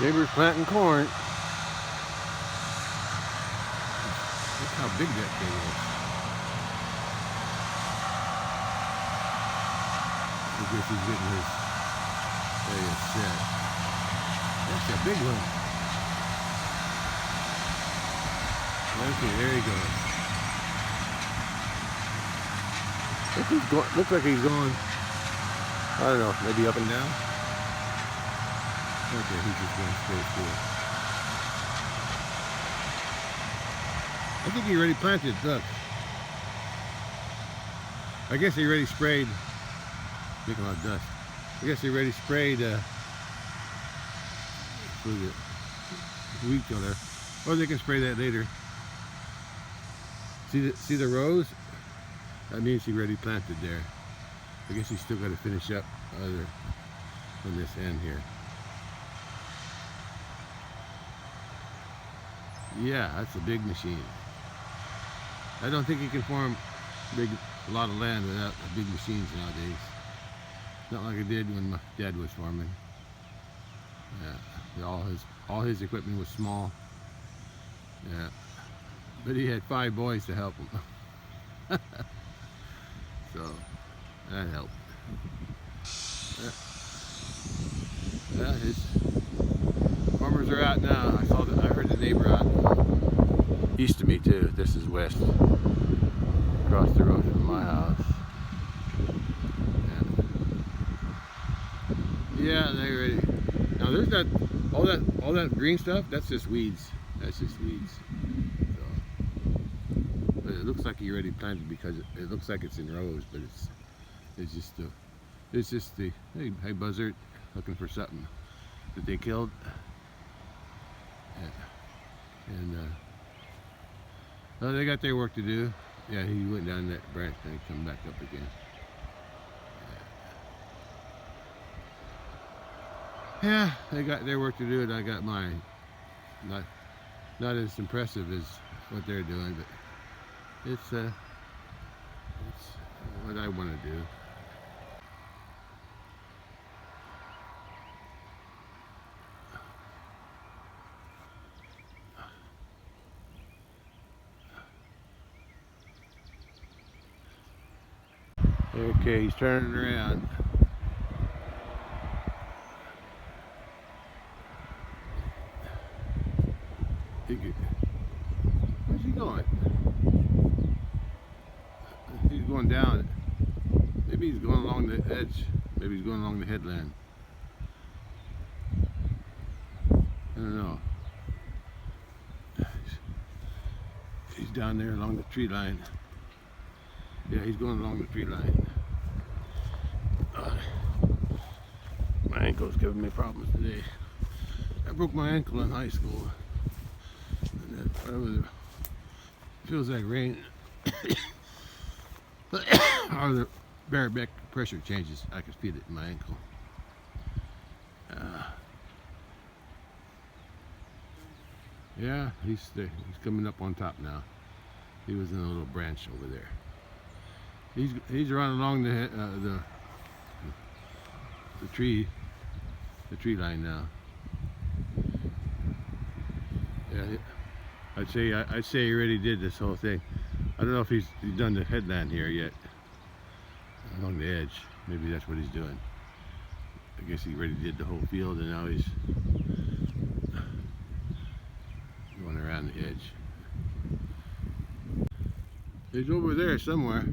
Neighbor's planting corn. Look how big that thing is. I guess he's getting his area set. That's a big one. Okay, there he goes. Looks like he's going, I don't know, maybe up and down. Okay, he's just going straight through. I think he already planted, look. I guess he already sprayed, making a lot of dust. I guess he already sprayed for the weed killer. Or they can spray that later. See the rows? That means he already planted there. I guess he's still got to finish up on this end here. Yeah, that's a big machine. I don't think you can farm a lot of land without big machines nowadays. Not like I did when my dad was farming. Yeah, all his equipment was small. Yeah, but he had 5 boys to help him. So that helped. Yeah, his farmers are out now. I heard the neighbor out east of me too. This is west, across the road from my house. Yeah, they're ready. Now there's all that green stuff. That's just weeds. That's just weeds. So, but it looks like he already planted because it looks like it's in rows, but it's just the hey buzzard, looking for something that they killed. Yeah. And well, they got their work to do. Yeah, he went down that branch and come back up again. Yeah, they got their work to do, and I got mine. Not as impressive as what they're doing, but it's what I want to do. Okay, he's turning around. Where's he going? He's going down. Maybe he's going along the edge. Maybe he's going along the headland. I don't know. He's down there along the tree line. Yeah, he's going along the tree line. My ankle's giving me problems today. I broke my ankle in high school. And it feels like rain. Or the barometric pressure changes. I can feel it in my ankle. Yeah, he's coming up on top now. He was in a little branch over there. He's running along the tree line now. Yeah, I'd say he already did this whole thing. I don't know if he's done the headland here yet. Along the edge, maybe that's what he's doing. I guess he already did the whole field, and now he's going around the edge. He's over there somewhere.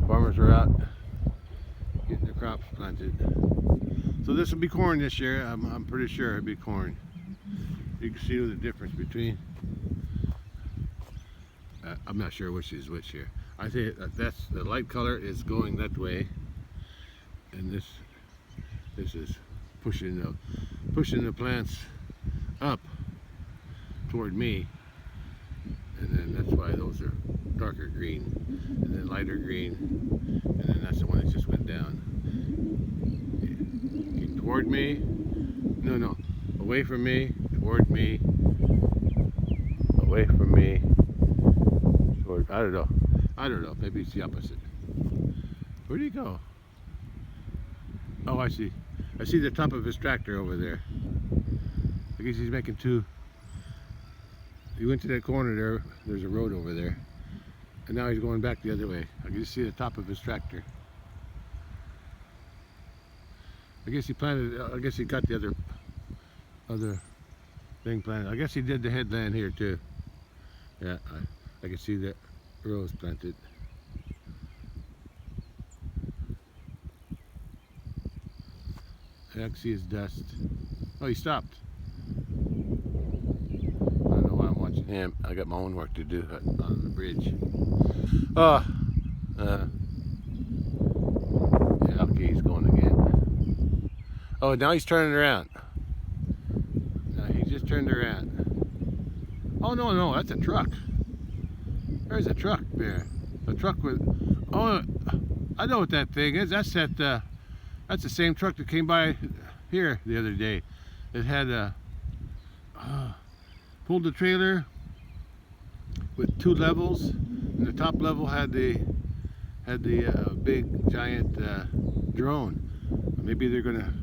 Farmers are out getting their crops planted. So this will be corn this year. I'm pretty sure it'll be corn. You can see the difference between. I'm not sure which is which here. I think that's the light color is going that way, and this is pushing the plants up toward me, and then that's why those are darker green, and then lighter green, and then that's the one that just went down. Toward me, no, away from me, toward me, away from me, toward, I don't know, maybe it's the opposite. Where'd he go? Oh, I see the top of his tractor over there. I guess he's making two. He went to that corner there, there's a road over there, and now he's going back the other way. I can just see the top of his tractor. I guess he got the other thing planted. I guess he did the headland here too. Yeah, I can see that rose planted. I can see his dust. Oh, he stopped. I don't know why I'm watching him. I got my own work to do on the bridge. Oh, yeah, okay, he's going again. Oh, now he's turning around. He just turned around. Oh, no, that's a truck. There's a truck there. A truck with, oh, I know what that thing is. That's the same truck that came by here the other day. It had pulled the trailer with 2 levels, and the top level had the big giant drone. Maybe they're gonna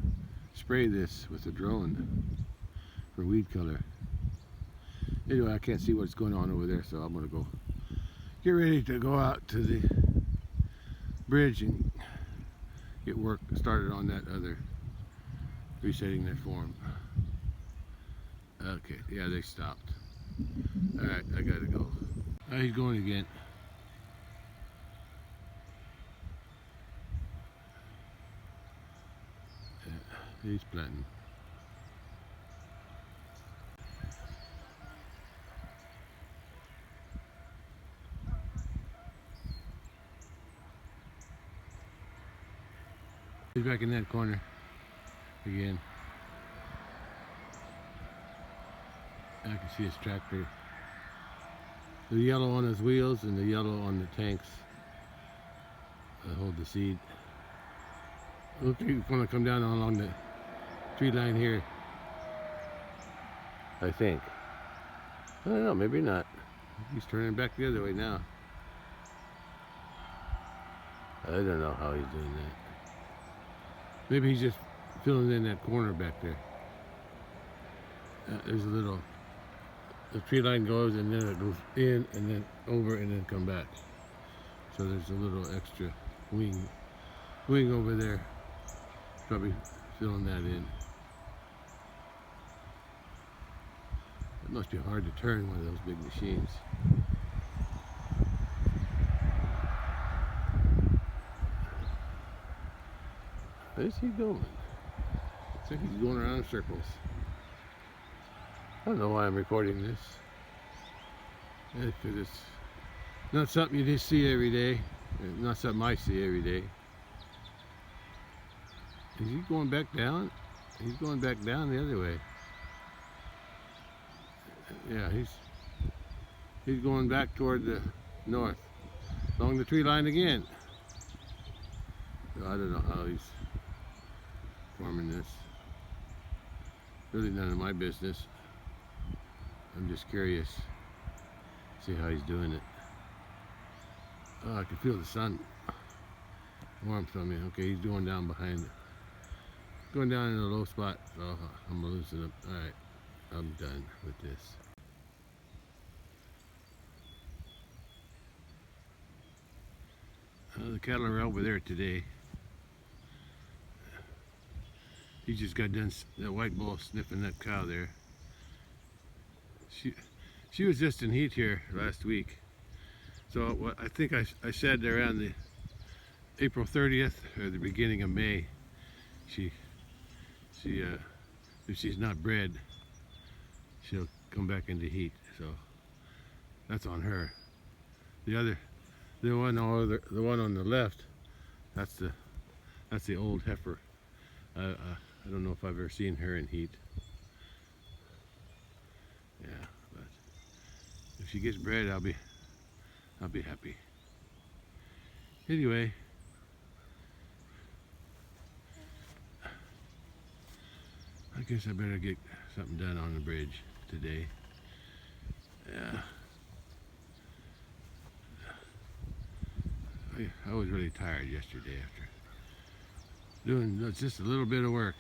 spray this with a drone for weed killer. Anyway, I can't see what's going on over there, so I'm gonna go get ready to go out to the bridge and get work started on that other, resetting that form. Okay, yeah, they stopped. Alright, I gotta go. He's going again. Yeah, he's planting. He's back in that corner again. I can see his tractor. The yellow on his wheels and the yellow on the tanks that hold the seed. Looks like he's going to come down along the tree line here. I think. I don't know, maybe not. He's turning back the other way now. I don't know how he's doing that. Maybe he's just filling in that corner back there. There's a little, the tree line goes and then it goes in and then over and then come back. So there's a little extra wing over there. Probably filling that in. It must be hard to turn one of those big machines. Where's he going? Looks like he's going around in circles. I don't know why I'm recording this. Because it's not something you just see every day. Not something I see every day. Is he going back down? He's going back down the other way. Yeah, he's going back toward the north. Along the tree line again. So I don't know how he's farming this. Really none of my business. I'm just curious. See how he's doing it. Oh, I can feel the sun warmth on me. Okay, he's going down behind it. Going down in a low spot. So I'm gonna loosen up. Alright, I'm done with this. The cattle are over there today. He just got done, that white bull sniffing that cow there. She was just in heat here last week. So I think I said around the April 30th or the beginning of May, if she's not bred, she'll come back into heat. So that's on her. The one on the left, that's the old heifer. I don't know if I've ever seen her in heat. Yeah, but if she gets bred, I'll be happy. Anyway, I guess I better get something done on the bridge today. Yeah. I was really tired yesterday after doing just a little bit of work.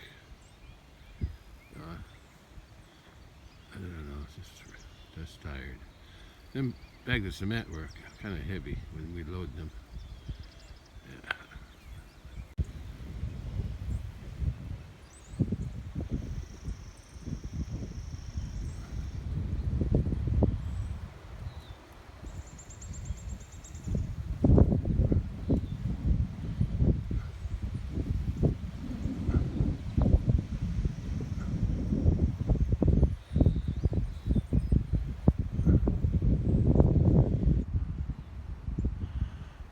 I don't know, just tired. Them bags of cement were kind of heavy when we load them. Yeah.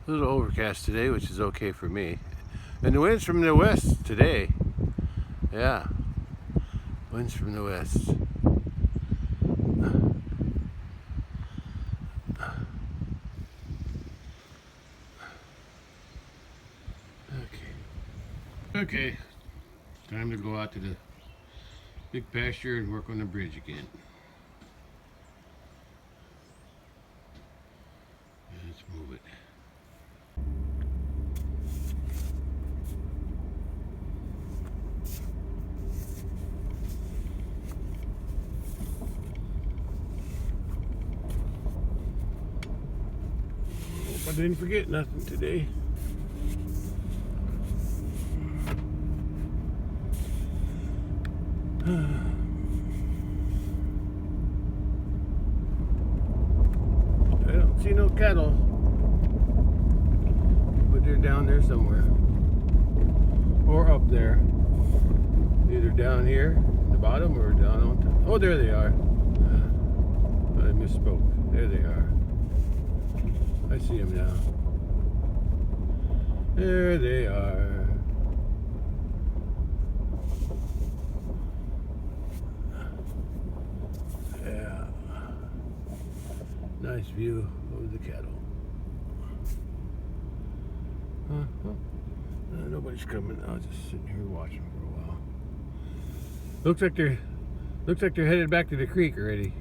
A little overcast today, which is okay for me. And the wind's from the west today. Yeah, winds from the west. Okay, time to go out to the big pasture and work on the bridge again. Let's move it. Hope I didn't forget nothing today. I don't see no cattle, but they're down there somewhere, or up there, either down here at the bottom or down on top. Oh, there they are. I misspoke. There they are. I see them now. There they are. Yeah. Nice view of the cattle. Nobody's coming. I was just sitting here watching for a while. Looks like they're headed back to the creek already.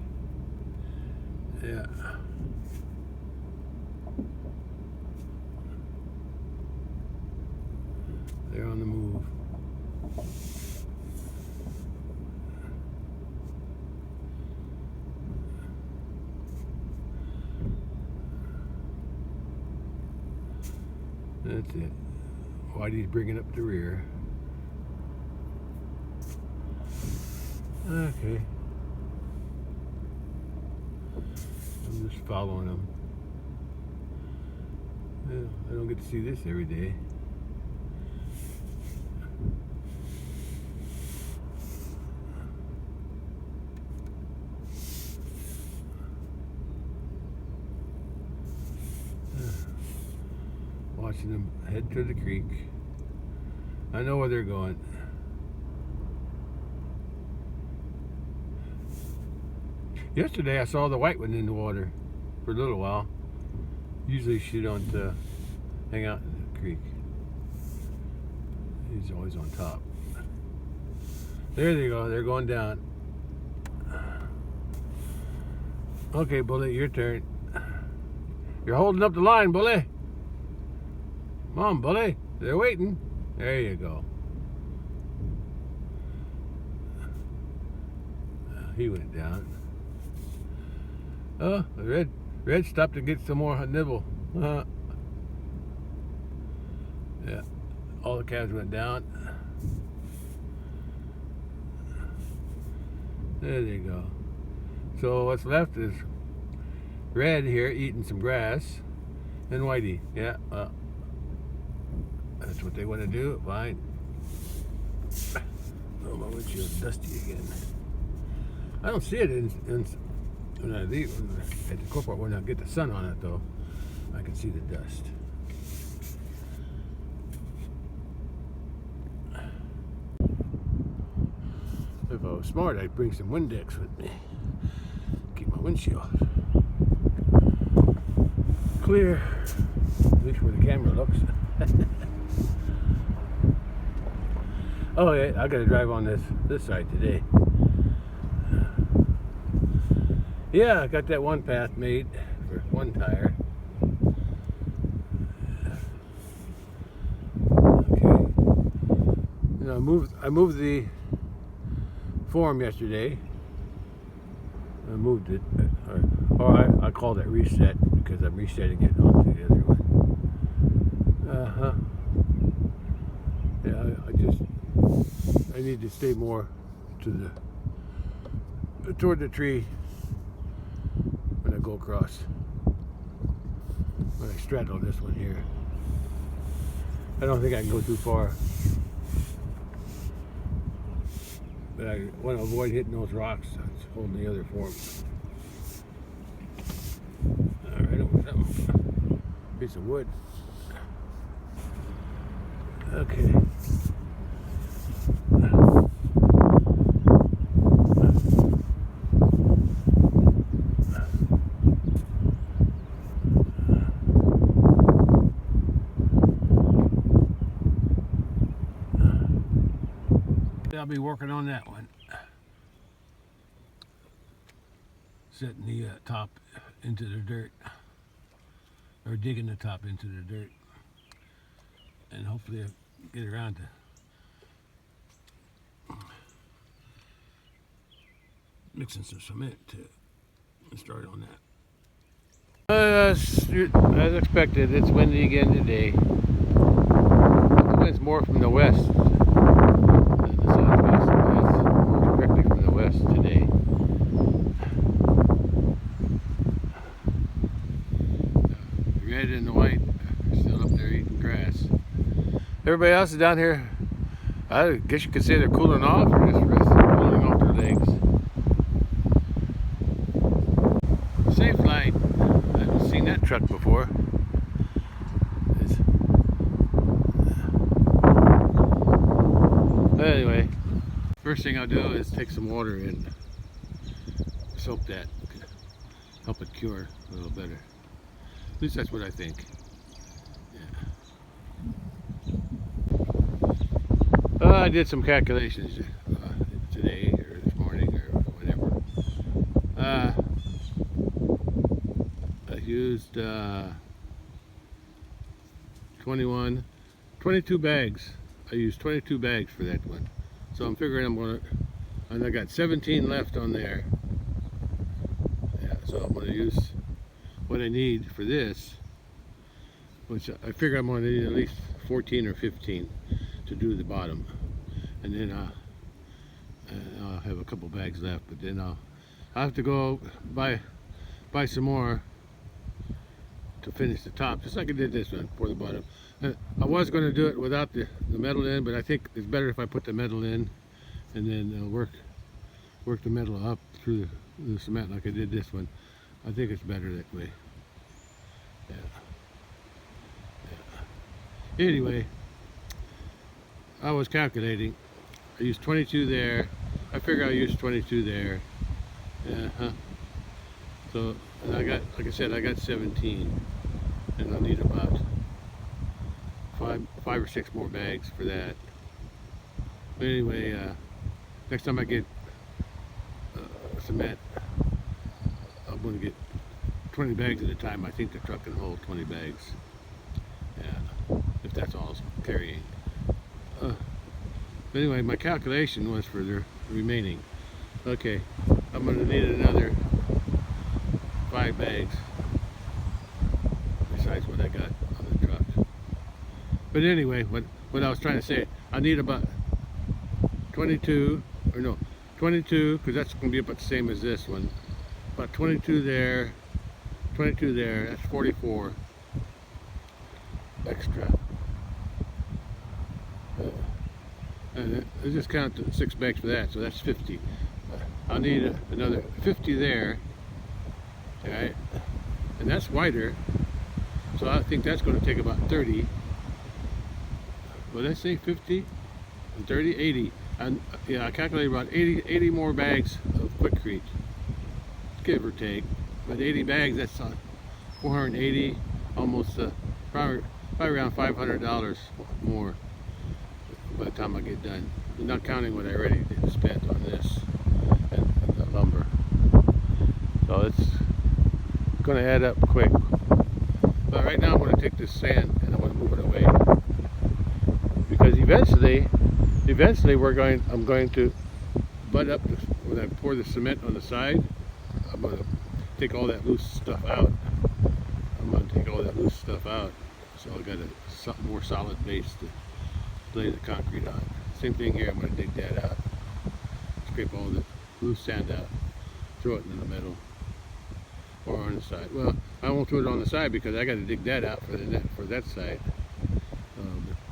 Yeah. They're on the move. That's it. Whitey's bringing up the rear. Okay. I'm just following them. I don't get to see this every day. Watching them head to the creek. I know where they're going. Yesterday I saw the white one in the water for a little while. Usually she don't hang out in the creek. He's always on top. There they go. They're going down. Okay, Bully, your turn. You're holding up the line, Bully. Come on, Bully. They're waiting. There you go. He went down. Oh, the red stopped to get some more nibble. Yeah. All the calves went down. There they go. So what's left is Red here eating some grass, and Whitey. Yeah. That's what they want to do. Fine. Oh, my windshield's dusty again. I don't see it when I leave at the corporate. When I get the sun on it, though, I can see the dust. If I was smart, I'd bring some Windex with me. Keep my windshield clear, at least where the camera looks. Oh yeah, I gotta drive on this side today. Yeah, I got that one path made for one tire. Okay. You know, I moved the form yesterday. I moved it, or I called it reset because I'm resetting it onto the other one. Yeah, I need to stay more to toward the tree when I go across. When I straddle this one here, I don't think I can go too far, but I want to avoid hitting those rocks that's holding the other form. All right, over something. Piece of wood. Okay. I'll be working on that one. Setting the top into the dirt, or digging the top into the dirt, and hopefully I'll get around to mixing some cement to start on that. As expected, it's windy again today. The wind's more from the west than the southwest. It's directly from the west today. The red and the white are still up there eating grass. Everybody else is down here. I guess you could say they're cooling off, or just cooling off their legs. Safe light. I haven't seen that truck before. Anyway, first thing I'll do is take some water and soak that, help it cure a little better. At least that's what I think. Yeah. I did some calculations today or this morning or whatever. I used 22 bags. I used 22 bags for that one. So I'm figuring and I got 17 left on there. Yeah, so I'm gonna use what I need for this, which I figure I'm gonna need at least 14 or 15 to do the bottom. And then I'll have a couple bags left, but then I'll have to go buy some more to finish the top, just like I did this one for the bottom. I was going to do it without the metal in, but I think it's better if I put the metal in and then work the metal up through the cement like I did this one. I think it's better that way. Yeah. Yeah. Anyway, I was calculating. I used 22 there. I figure I'll use 22 there. So, and I got, like I said, I got 17, and I'll need about five or six more bags for that. But anyway, next time I get cement, I'm going to get 20 bags at a time. I think the truck can hold 20 bags. Yeah, if that's all it's carrying. But anyway, my calculation was for the remaining. Okay, I'm going to need another 5 bags besides what I got on the truck. But anyway, what I was trying to say, I need about 22, because that's going to be about the same as this one. About 22 there, that's 44 extra. And I just count 6 bags for that, so that's 50. I'll need another 50 there. Alright, and that's wider, so I think that's going to take about 30. What did I say? 50 and 30, 80. And yeah, I calculated about 80 more bags of quickcrete, give or take. But 80 bags, that's 480, almost probably around $500 more by the time I get done. Not counting what I already spent on this and the lumber. So it's going to add up quick. But right now I'm going to take this sand and I'm going to move it away, because eventually I'm going to butt up when I pour the cement on the side. I'm going to take all that loose stuff out. So I got a more solid base to lay the concrete on. Same thing here. I'm going to dig that out, scrape all the loose sand out, throw it in the middle or on the side. Well, I won't throw it on the side because I got to dig that out for that side.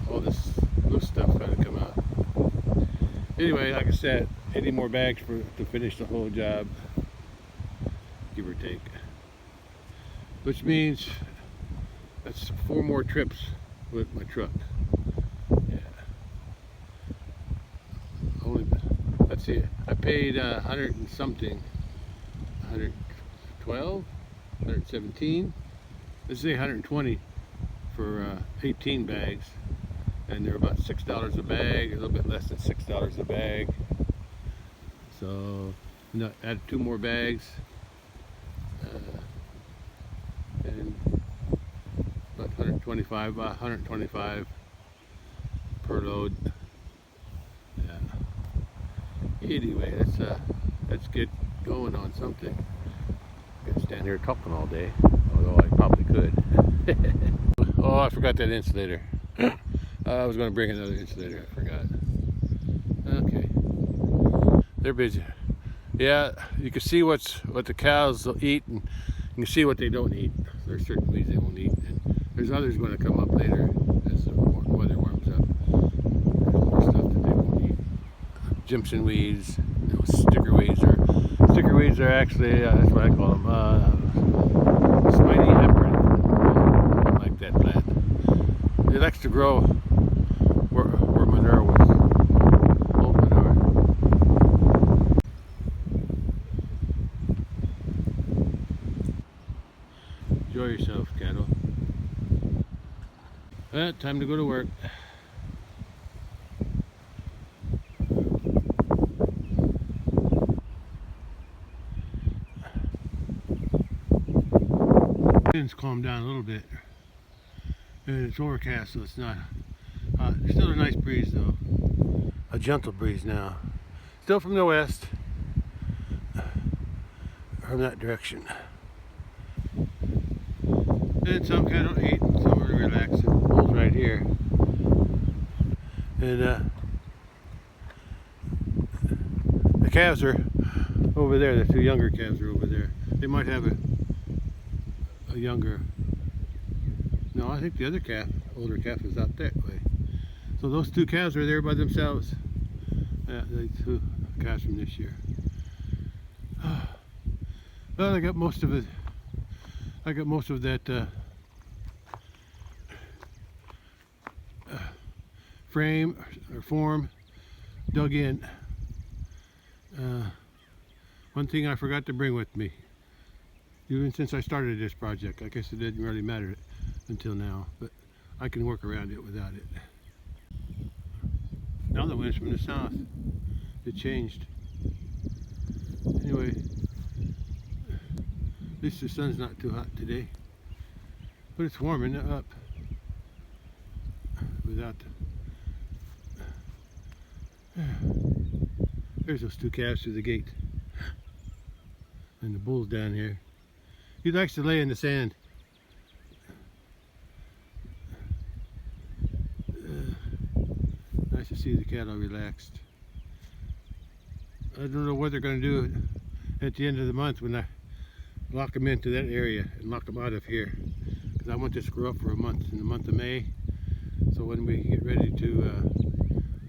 All this loose stuff got to come out. Anyway, like I said, 80 more bags to finish the whole job, give or take. Which means that's 4 more trips with my truck. Yeah. Let's see, I paid 100 and something, 112, 117. Let's say 120 for 18 bags, and they're about $6 a bag, a little bit less than $6 a bag. So add 2 more bags, and about 125 per load. Yeah. Anyway, let's get going on something. I could stand here talking all day, although I probably could. Oh, I forgot that insulator. I was going to bring another insulator. I forgot. Okay. They're busy. Yeah, you can see what the cows will eat, and you can see what they don't eat. There's certain weeds they won't eat, and there's others going to come up later as the weather warms up. There's more stuff that they won't eat. Jimson weeds, sticker weeds are actually that's what I call them. Spiny heparin. I like that plant. It likes to grow where manure was. Old manure. Enjoy yourself, cattle. Time to go to work. Wind's calmed down a little bit, and it's overcast, so it's not hot. There's still a nice breeze though, a gentle breeze now, still from the west, from that direction. And some cattle eat, some are relaxing. Bulls right here, and the calves are over there. The 2 younger calves are over there. They might have a younger, no, I think the other calf, older calf, is out that way. So those 2 calves are there by themselves. The 2 calves from this year. Well, I got most of it. I got most of that frame or form dug in. One thing I forgot to bring with me, even since I started this project. I guess it didn't really matter until now, but I can work around it without it. Now the wind's from the south. It changed. Anyway, at least the sun's not too hot today, but it's warming up without there's those 2 calves through the gate, and the bull's down here. He likes to lay in the sand. Nice to see the cattle relaxed. I don't know what they're going to do at the end of the month when I lock them into that area and lock them out of here, because I want this to grow up for a month, in the month of May. So when we get ready to,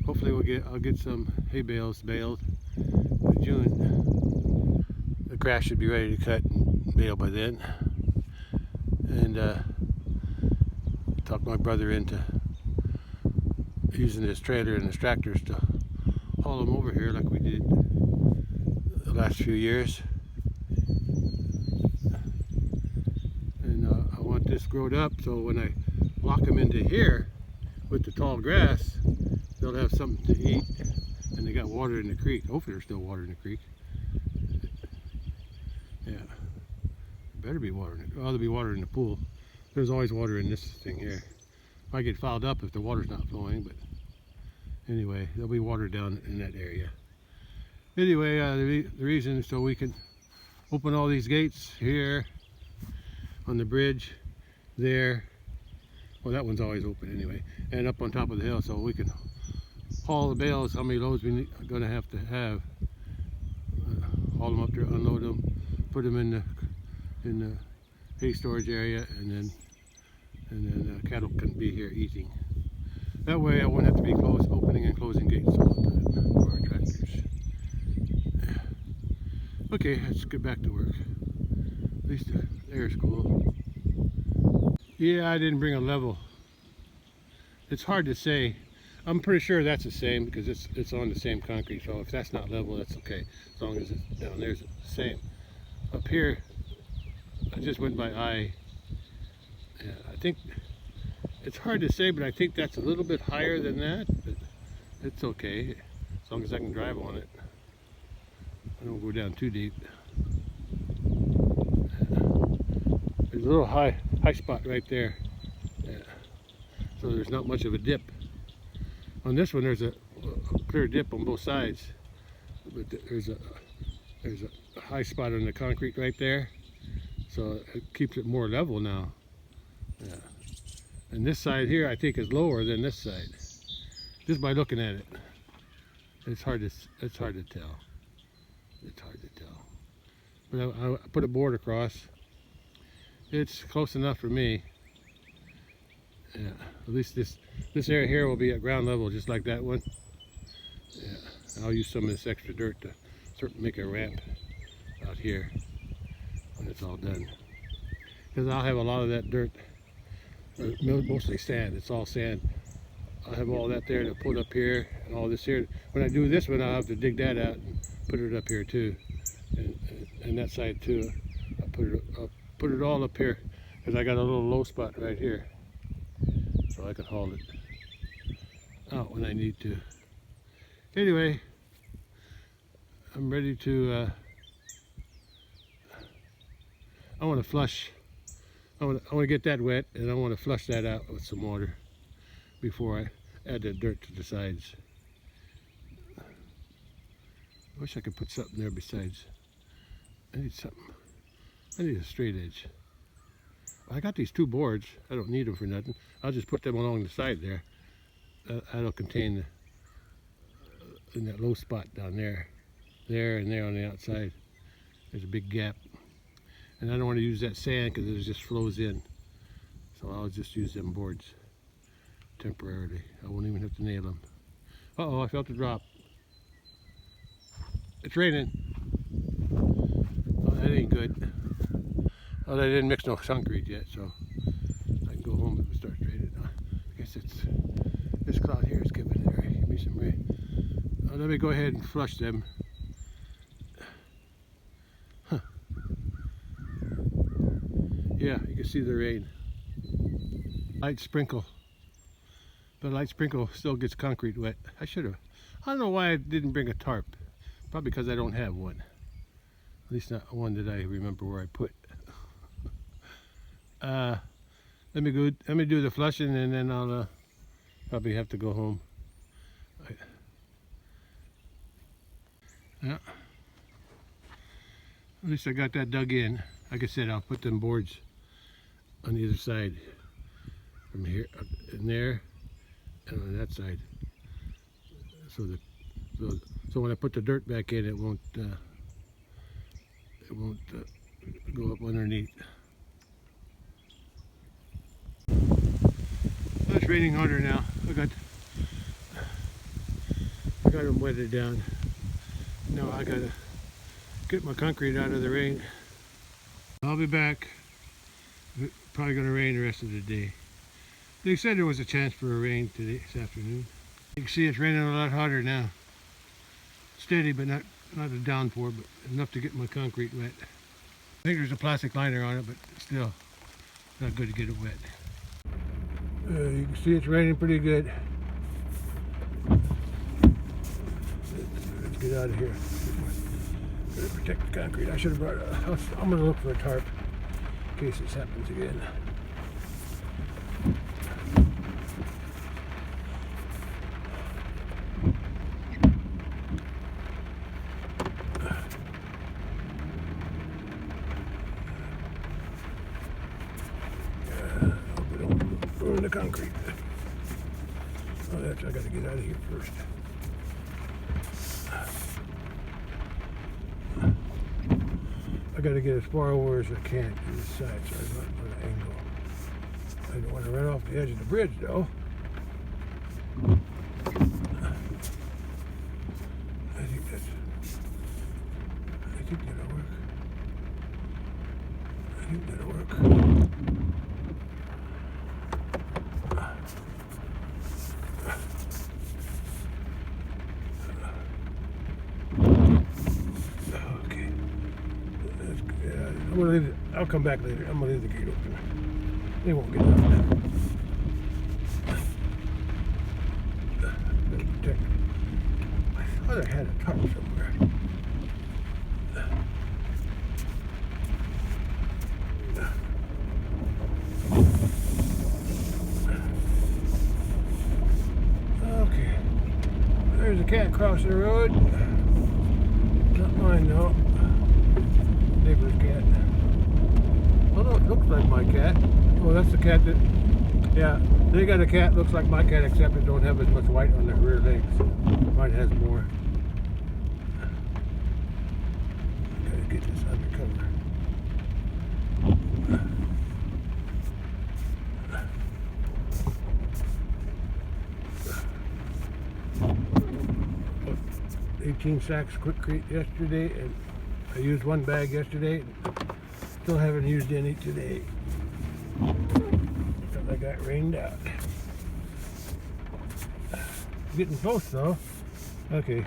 hopefully I'll get some hay bales baled by June. The grass should be ready to cut and bale by then. And talk my brother into using his trailer and his tractors to haul them over here like we did the last few years. And I want this growed up so when I lock them into here with the tall grass, they'll have something to eat, and they got water in the creek. Hopefully there's still water in the creek. Yeah, better be water in it. Well, there'll be water in the pool. There's always water in this thing here. Might get fouled up if the water's not flowing, but anyway, there'll be water down in that area. Anyway, the reason is so we can open all these gates here on the bridge, there. Well, that one's always open anyway, and up on top of the hill, so we can haul the bales. How many loads we are going to have, haul them up there, unload them, put them in the hay storage area, and then cattle can be here eating. That way, I won't have to be opening and closing gates all the time for our tractors. Okay, let's get back to work. At least the air's cool. Yeah, I didn't bring a level. It's hard to say. I'm pretty sure that's the same because it's on the same concrete. So if that's not level, that's okay. As long as it's down there's the same. Up here, I just went by eye. Yeah, I think it's hard to say, but I think that's a little bit higher than that. But it's okay as long as I can drive on it. I don't go down too deep. There's a little high spot right there. Yeah. So there's not much of a dip. On this one, there's a clear dip on both sides, but there's a high spot on the concrete right there, so it keeps it more level now. Yeah. And this side here, I think, is lower than this side, just by looking at it. It's hard to tell. It's hard to tell. But I put a board across. It's close enough for me. Yeah, at least this area here will be at ground level, just like that one. Yeah, I'll use some of this extra dirt to sort of make a ramp out here when it's all done. Because I'll have a lot of that dirt, mostly sand. It's all sand. I'll have all that there to put up here, and all this here. When I do this one, I'll have to dig that out and put it up here too, and that side too. I'll put it all up here because I got a little low spot right here, so I can haul it out when I need to. Anyway, I'm ready to. I want to flush. I want to get that wet, and I want to flush that out with some water before I add the dirt to the sides. I wish I could put something there besides. I need something. I need a straight edge. I got these two boards. I don't need them for nothing. I'll just put them along the side there. That'll contain in that low spot down there. There and there on the outside. There's a big gap. And I don't want to use that sand because it just flows in. So I'll just use them boards temporarily. I won't even have to nail them. Uh-oh, I felt a drop. It's raining. Oh, that ain't good. Well, I didn't mix no concrete yet, so I can go home and start raining. I guess it's this cloud here is giving it. Give me some rain. Let me go ahead and flush them. Huh. Yeah, you can see the rain. Light sprinkle. The light sprinkle still gets concrete wet. I don't know why I didn't bring a tarp. Probably because I don't have one. At least not one that I remember where I put. Let me do the flushing, and then I'll probably have to go home. Yeah. At least I got that dug in. Like I said, I'll put them boards on either side, from here up in there and on that side, so when I put the dirt back in, it won't go up underneath. Well, it's raining harder now. I got them wetted down. Now I gotta get my concrete out of the rain. I'll be back. Probably gonna rain the rest of the day. They said there was a chance for a rain today, this afternoon. You can see it's raining a lot harder now. Steady, but not a downpour, but enough to get my concrete wet. I think there's a plastic liner on it, but still not good to get it wet. You can see it's raining pretty good. Let's get out of here. to protect the concrete. I should have brought I'm going to look for a tarp in case this happens again. Hope we don't ruin the concrete. Oh, I got to get out of here first. I got to get as far over as I can to this side so I'm not on an angle. I don't want to run off the edge of the bridge though. I think that'll work. I think that'll work. Okay. That's good. I'm gonna leave it. I'll come back later. I'm gonna leave the gate open. They won't get out. Protect. I thought I had a tarp somewhere. Okay. There's a cat crossing the road. Not mine though. Neighbor's cat. Although it looks like my cat. Well, that's the cat that, yeah, they got a cat looks like my cat except it don't have as much white on their rear legs. Mine has more. Gotta get this under cover. Put 18 sacks quickcrete yesterday, and I used one bag yesterday. Still haven't used any today. Because I got rained out. Getting close though. Okay,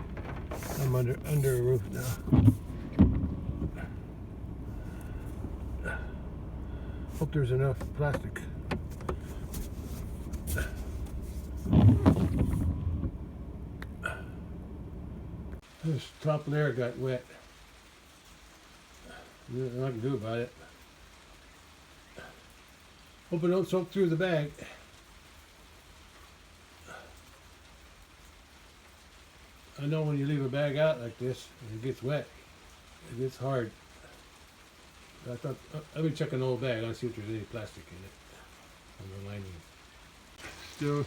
I'm under a roof now. Hope there's enough plastic. This top layer got wet. Nothing I can do about it. Hope it don't soak through the bag. I know when you leave a bag out like this and it gets wet, it gets hard. I thought, let me check an old bag. I'll see if there's any plastic in it on the lining. Still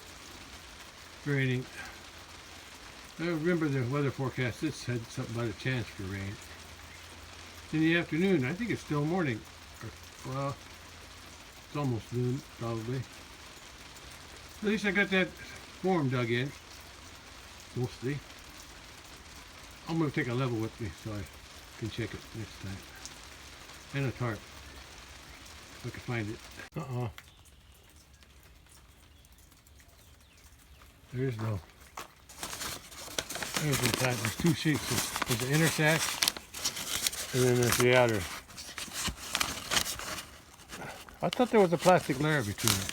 raining. I remember the weather forecast. This said something about a chance for rain. In the afternoon, I think it's still morning. Well, it's almost noon, probably. At least I got that form dug in, mostly. I'm going to take a level with me so I can check it next time. And a tarp, if I can find it. There's no. There's the sack. There's two sheets. There's the inner sack, and then there's the outer. I thought there was a plastic layer between it.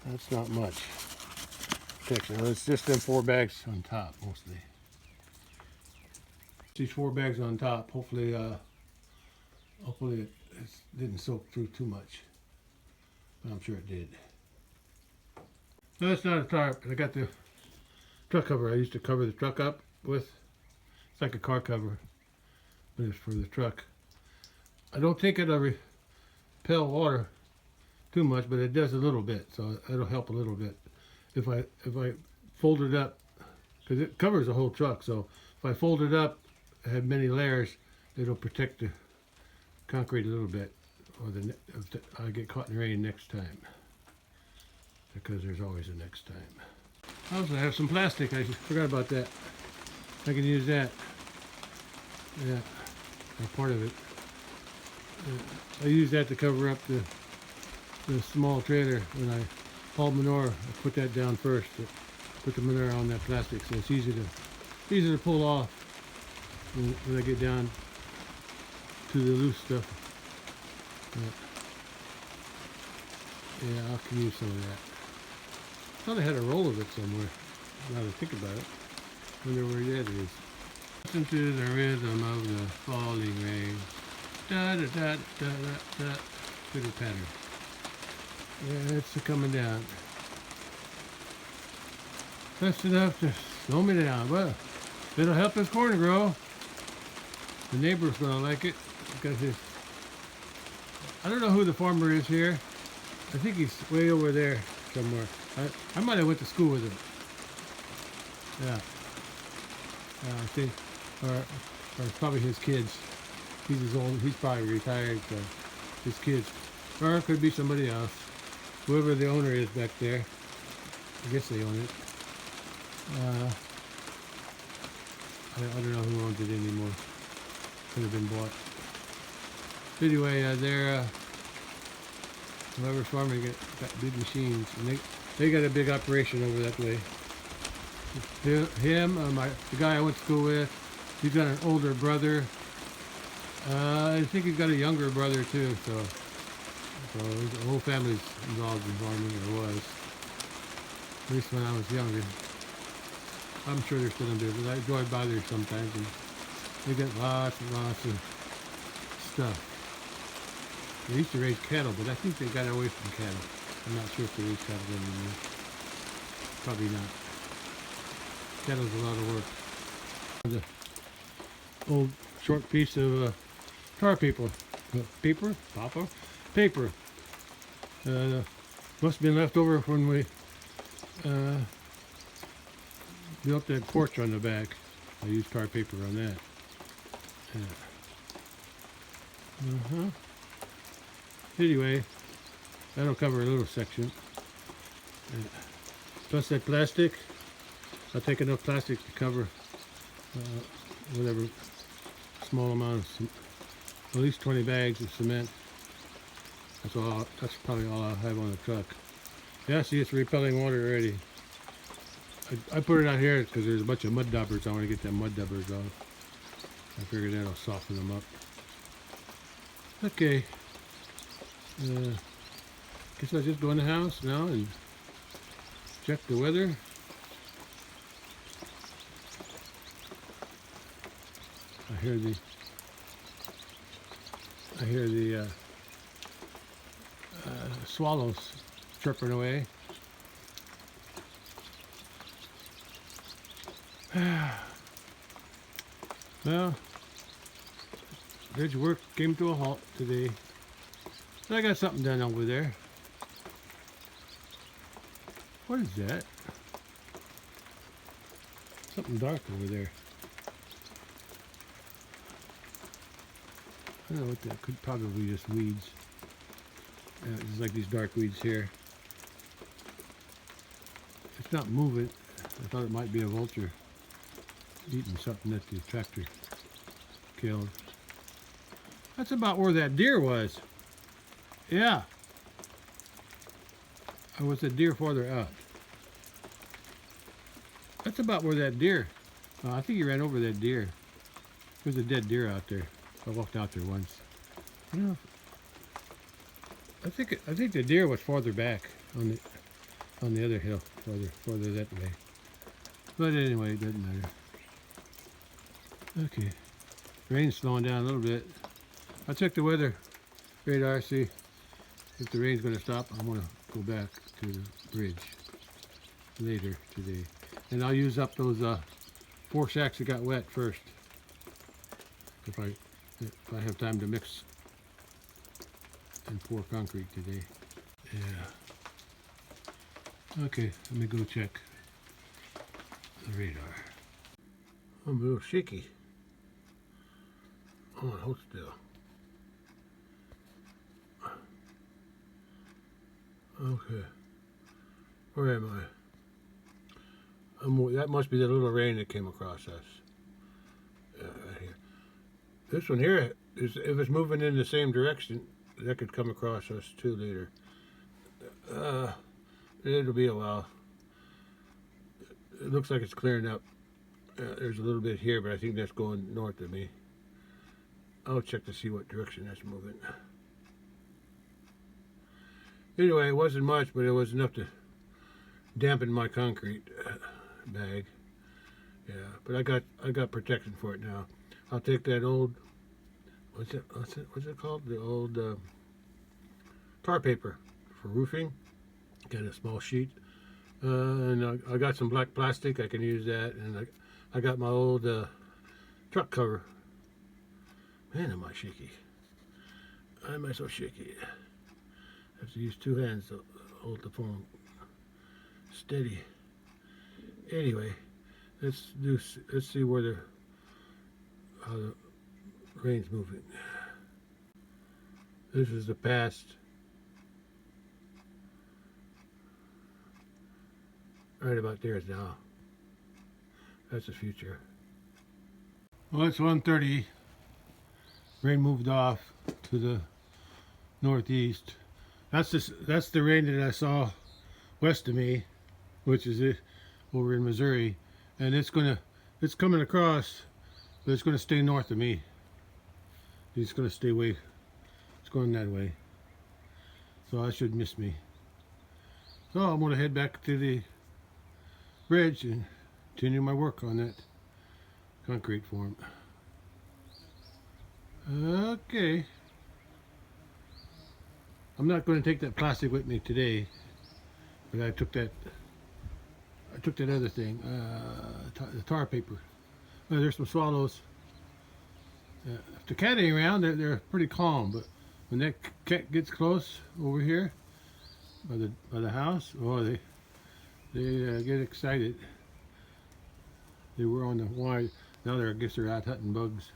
That's not much protection. It's just them 4 bags on top, mostly. These 4 bags on top. Hopefully it didn't soak through too much, but I'm sure it did. No, that's not a tarp. I got the truck cover I used to cover the truck up with. It's like a car cover, but it's for the truck. I don't think it'll repel water too much, but it does a little bit, so it'll help a little bit. If I fold it up, because it covers the whole truck, so if I fold it up, have many layers, it'll protect the concrete a little bit, or I get caught in the rain next time, because there's always a next time. I also have some plastic. I forgot about that. I can use that. Yeah, part of it. I use that to cover up the small trailer. When I haul manure, I put that down first. Put the manure on that plastic, so it's easy to pull off when I get down to the loose stuff. Yeah, I can use some of that. I thought I had a roll of it somewhere. Now to think about it, wonder where that is. Listen to the rhythm of the falling rain. Da da da da da da. Pitter patter. Yeah, it's coming down. That's enough to slow me down. Well, it'll help his corn grow. The neighbor's gonna like it because his. I don't know who the farmer is here. I think he's way over there somewhere. I might have went to school with him. Yeah. I think, or it's probably his kids. He's his old. He's probably retired, so his kids, or it could be somebody else. Whoever the owner is back there. I guess they own it. I don't know who owns it anymore. Could have been bought. Anyway, whoever's farming it got big machines, and they got a big operation over that way. Him, the guy I went to school with, he's got an older brother. I think he's got a younger brother too. So the whole family's involved in farming, or was. At least when I was younger. I'm sure they're still in there, but I drive by there sometimes, and they got lots and lots of stuff. They used to raise cattle, but I think they got away from cattle. I'm not sure if they raise cattle anymore. Probably not. Cattle's a lot of work. The old short piece of tar paper. Paper? Must have been left over when we built that porch on the back. I used tar paper on that. Yeah. Anyway, that'll cover a little section. Plus that plastic. I'll take enough plastic to cover whatever small amount of at least 20 bags of cement. That's all. That's probably all I'll have on the truck. Yeah, see, it's repelling water already. I put it out here because there's a bunch of mud daubers. I want to get them mud daubers off. I figured that'll soften them up. Okay. Guess I'll just go in the house now and check the weather. I hear the swallows chirping away. Well, bridge work came to a halt today. But I got something done over there. What is that? Something dark over there. I don't know what that could probably just weeds. It's like these dark weeds here. It's not moving. I thought it might be a vulture eating something that the tractor killed. That's about where that deer was. Yeah. Or was the deer farther out? That's about where that deer. I think he ran over that deer. There's a dead deer out there. I walked out there once. You know, I think the deer was farther back on the other hill, farther that way. But anyway, it doesn't matter. Okay, rain's slowing down a little bit. I checked the weather radar, see if the rain's going to stop. I'm going to go back to the bridge later today, and I'll use up those 4 sacks that got wet first. If I have time to mix and pour concrete today. Yeah. Okay, let me go check the radar. I'm a little shaky. Oh, hold still. Okay. Where am I? That must be the little rain that came across us. Yeah, right here. This one here is, if it's moving in the same direction, that could come across us too later. It'll be a while. It looks like it's clearing up. There's a little bit here, but I think that's going north of me. I'll check to see what direction that's moving. Anyway, it wasn't much, but it was enough to dampen my concrete. bag. Yeah, but I got protection for it now. I'll take that old what's it called? The old tar paper for roofing. Got a small sheet, and I got some black plastic. I can use that, and I got my old truck cover. Man, am I shaky? Why am I so shaky? I have to use two hands to hold the phone steady. Anyway, let's see where how the rain's moving. This is the past. Right about there is now. That's the future. Well, it's 1:30. Rain moved off to the northeast. That's the rain that I saw west of me, which is it over in Missouri, and it's coming across, but it's gonna stay north of me. It's gonna stay away. It's going that way, so I should miss me. So I'm gonna head back to the bridge and continue my work on that concrete form. Okay. I'm not going to take that plastic with me today, but I took that other thing, the tar paper. Oh, there's some swallows. If the cat ain't around, they're pretty calm, but when that cat gets close over here by the house, oh, they get excited. They were on the wide. Now I guess they're out hunting bugs.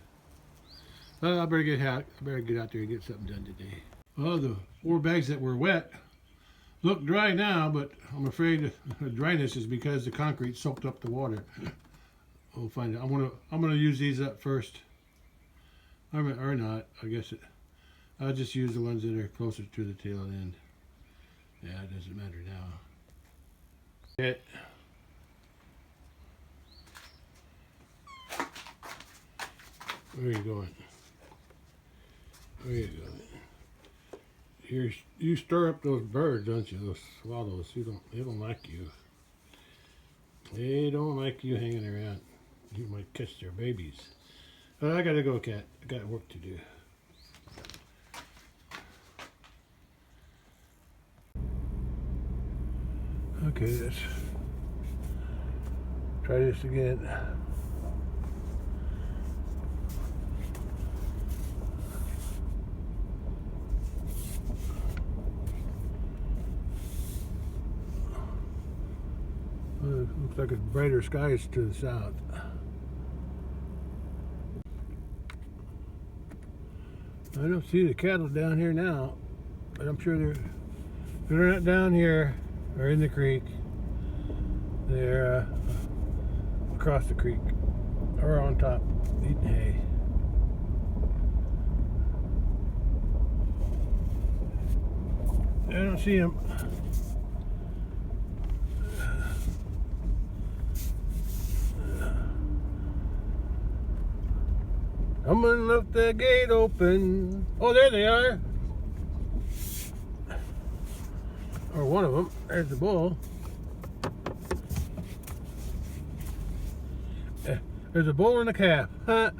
Well, I better get out there and get something done today. Well, the 4 bags that were wet look dry now, but I'm afraid the dryness is because the concrete soaked up the water. We'll find out. I'm gonna use these up first. Or not. I guess I'll just use the ones that are closer to the tail end. Yeah, it doesn't matter now. Where are you going? Where are you going? You stir up those birds, don't you? Those swallows. They don't like you. They don't like you hanging around. You might catch their babies. I gotta go, cat. I got work to do. Okay, let's try this again. Looks like it's brighter skies to the south. I don't see the cattle down here now, but I'm sure they're not down here or in the creek. They're across the creek or on top eating hay. I don't see them. I'm gonna lift the gate open. Oh, there they are. Or one of them. There's the bull. There's a bull and a calf. Huh?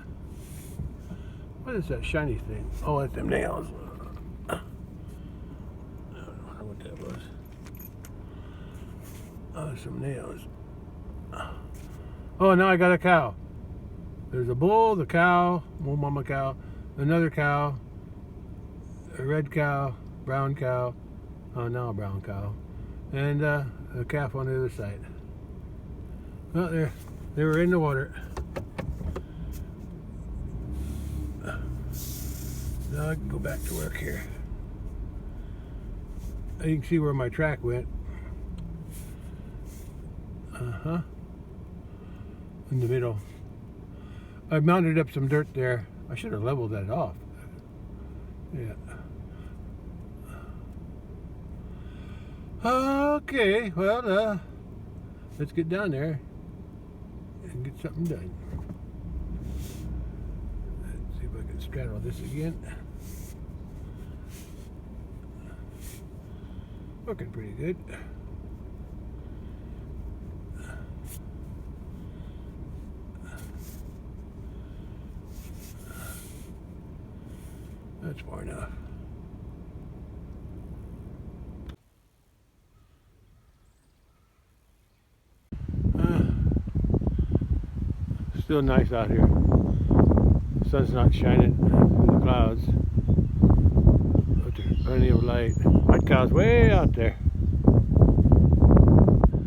What is that shiny thing? Oh, that's them nails. I don't know what that was. Oh, some nails. Oh, now I got a cow. There's a bull, the cow, old mama cow, another cow, a red cow, brown cow, oh, now a brown cow, and a calf on the other side. Well, they were in the water. Now I can go back to work here. You can see where my track went. In the middle. I mounted up some dirt there. I should have leveled that off. Yeah. Okay, well, let's get down there and get something done. Let's see if I can straddle this again. Looking pretty good. still nice out here. The sun's not shining through the clouds, but there's plenty of light. White cows way out there.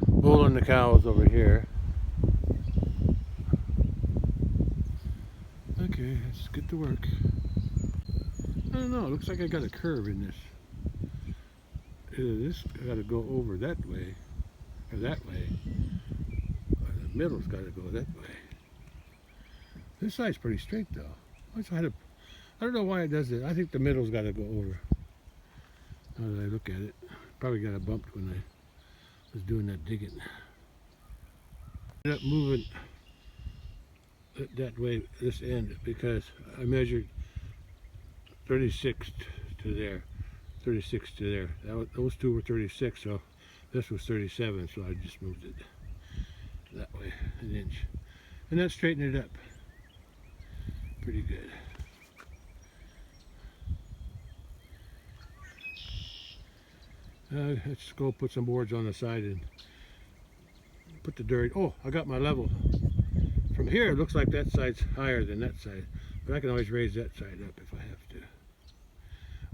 Bull and the cows over here. Okay, let's get to work. I don't know, it looks like I got a curve in this. Either this got to go over that way, or that way, or the middle's got to go that way. This side's pretty straight though. I don't know why it does it. I think the middle's got to go over. Now that I look at it, probably got a bump when I was doing that digging. Ended up moving that way, this end, because I measured 36 to there, 36 to there. Those two were 36, so this was 37, so I just moved it that way, an inch. And that straightened it up pretty good. Let's go put some boards on the side and put the dirt. Oh, I got my level. From here it looks like that side's higher than that side, but I can always raise that side up if I have to.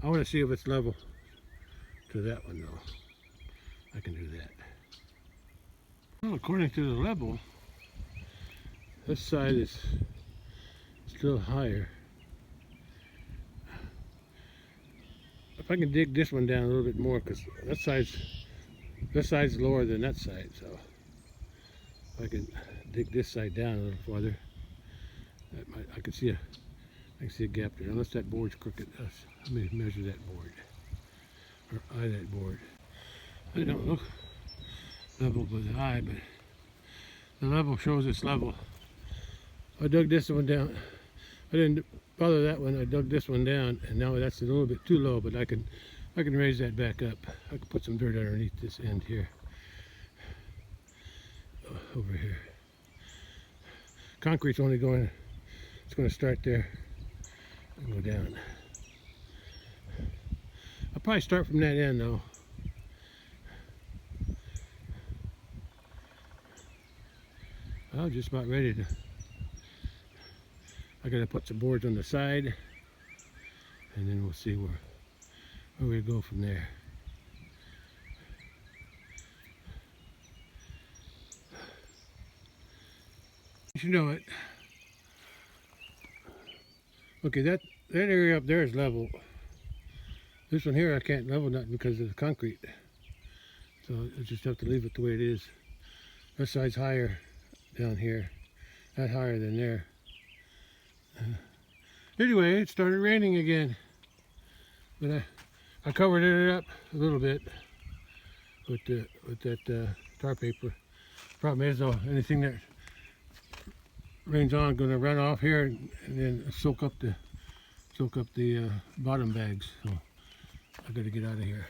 I want to see if it's level to that one though. I can do that. Well, according to the level, this side is still higher. If I can dig this one down a little bit more, because this side's lower than that side, so if I can dig this side down a little farther, I can see a gap there. Unless that board's crooked, let me measure that board, or eye that board. I don't look level with the eye, but the level shows it's level. I dug this one down. I didn't bother that one. I dug this one down, and now that's a little bit too low, but I can raise that back up. I can put some dirt underneath this end here, over here. Concrete's only going, it's going to start there and go down. I'll probably start from that end though. I'm just about ready to. I gotta put some boards on the side, and then we'll see where we go from there. You know it. Okay, that area up there is level. This one here I can't level nothing because of the concrete, so I just have to leave it the way it is. That side's higher down here, not higher than there. Anyway, it started raining again, but I covered it up a little bit with that tar paper. Problem is though, anything that rains on going to run off here and then soak up the bottom bags. So I got to get out of here.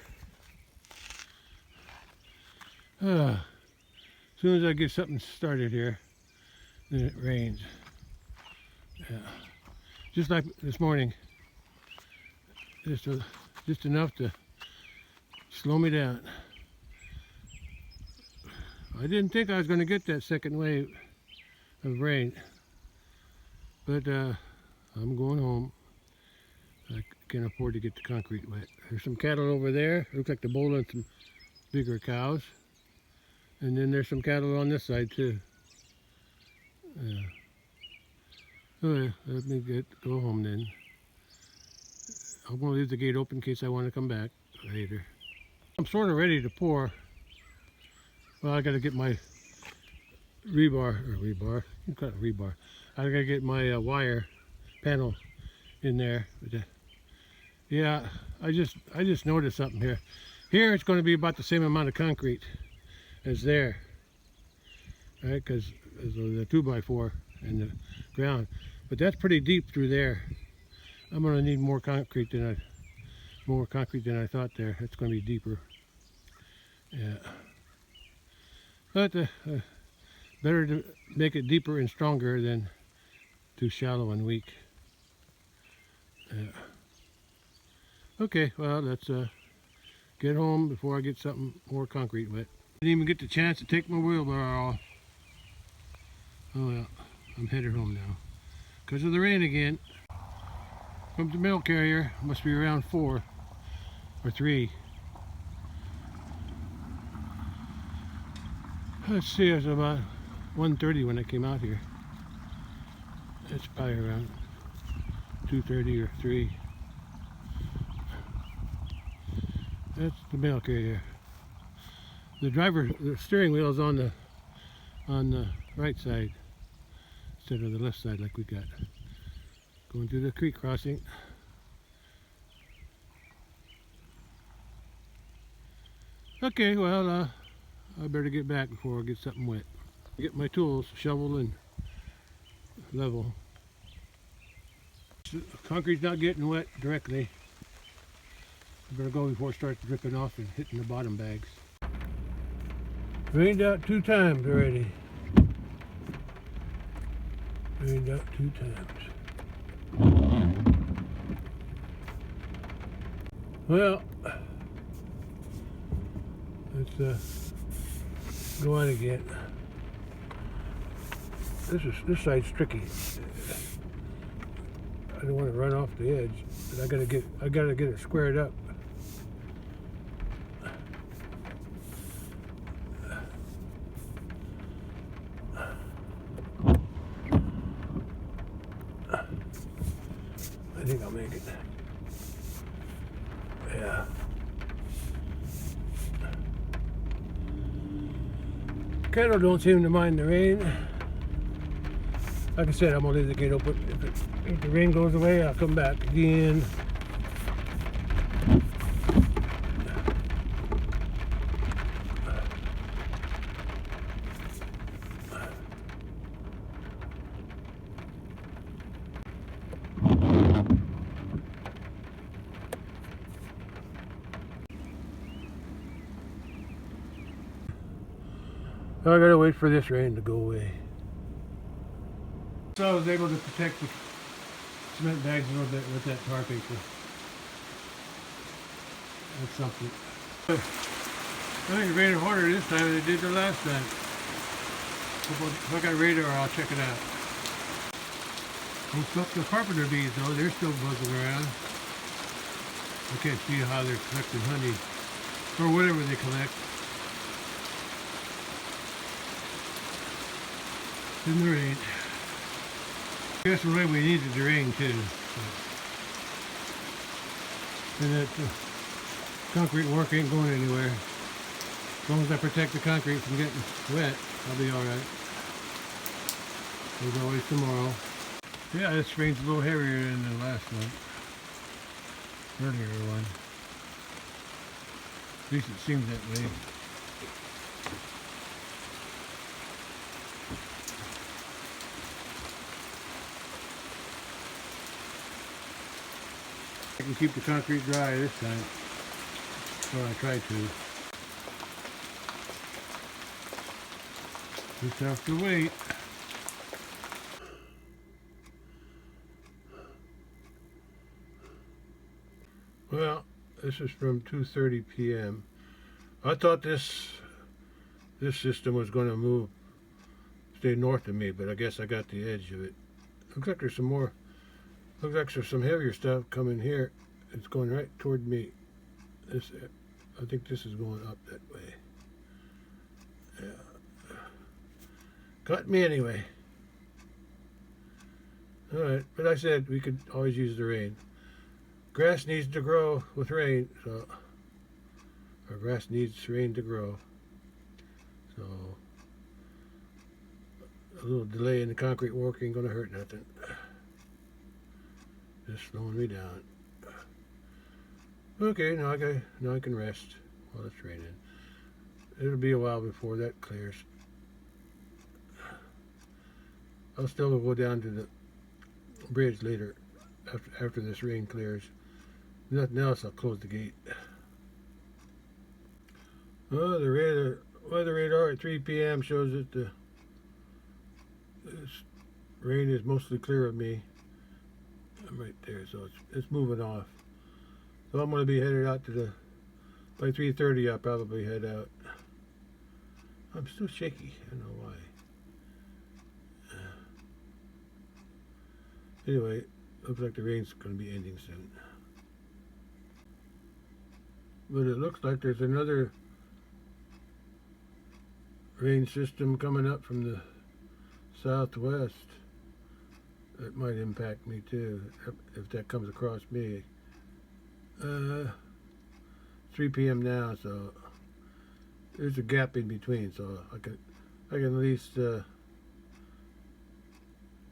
As soon as I get something started here, then it rains. Yeah, just like this morning, just enough to slow me down. I didn't think I was going to get that second wave of rain, but I'm going home. I can't afford to get the concrete wet. There's some cattle over there. Looks like they're bowling some bigger cows, and then there's some cattle on this side too. Okay, let me go home then. I'm going to leave the gate open in case I want to come back later. I'm sort of ready to pour. Well, I got to get my rebar. You got rebar. I got to get my wire panel in there. But, yeah, I just noticed something here. Here it's going to be about the same amount of concrete as there, right? Because the 2x4 and the ground. But that's pretty deep through there. I'm going to need more concrete than I thought there. It's going to be deeper. Yeah. But better to make it deeper and stronger than too shallow and weak. Yeah. Okay, well, let's get home before I get something more concrete wet. Didn't even get the chance to take my wheelbarrow off. Oh well, I'm headed home now. Because of the rain again. From the mail carrier, must be around 4 or 3. Let's see, it was about 1:30 when I came out here. It's probably around 2:30 or 3. That's the mail carrier. The steering wheel is on the right side instead of the left side like we got. Going through the creek crossing. Okay, well, I better get back before I get something wet. Get my tools, shovel and level. The concrete's not getting wet directly. I better go before it starts dripping off and hitting the bottom bags. Rained out 2 times already. Rained out 2 times. Well, let's go out again. This side's tricky. I don't want to run off the edge, but I gotta get it squared up. I think I'll make it. Yeah. Cattle don't seem to mind the rain. Like I said, I'm gonna leave the gate open. If the rain goes away, I'll come back again. I gotta wait for this rain to go away. So I was able to protect the cement bags a little bit with that tar paper. That's something. I think it rained harder this time than it did the last time. If I got radar, I'll check it out. The carpenter bees though, they're still buzzing around. I can't see how they're collecting honey or whatever they collect. In the rain. I guess the way we needed the rain too. And that concrete work ain't going anywhere. As long as I protect the concrete from getting wet, I'll be alright. There's always tomorrow. Yeah, this rain's a little heavier than the last one. Earlier one. At least it seems that way. I can keep the concrete dry this time. Well, I tried to. Just have to wait. Well, this is from 2:30 p.m. I thought this system was going to stay north of me, but I guess I got the edge of it. Looks like there's some more. Looks like there's some heavier stuff coming here. It's going right toward me. I think this is going up that way. Yeah. Got me anyway. Alright, but I said we could always use the rain. Grass needs to grow with rain, so our grass needs rain to grow. So a little delay in the concrete work ain't gonna hurt nothing. Just slowing me down. Okay, now I can rest while it's raining. It'll be a while before that clears. I'll still go down to the bridge later after this rain clears. Nothing else, I'll close the gate. Oh, the weather radar at 3 p.m. shows that this rain is mostly clear of me. I'm right there, so it's moving off. So I'm going to be headed out by 3:30 I'll probably head out. I'm still shaky, I don't know why. Anyway, looks like the rain's going to be ending soon. But it looks like there's another rain system coming up from the southwest that might impact me too, if that comes across me. 3 p.m. now, so there's a gap in between, so I can at least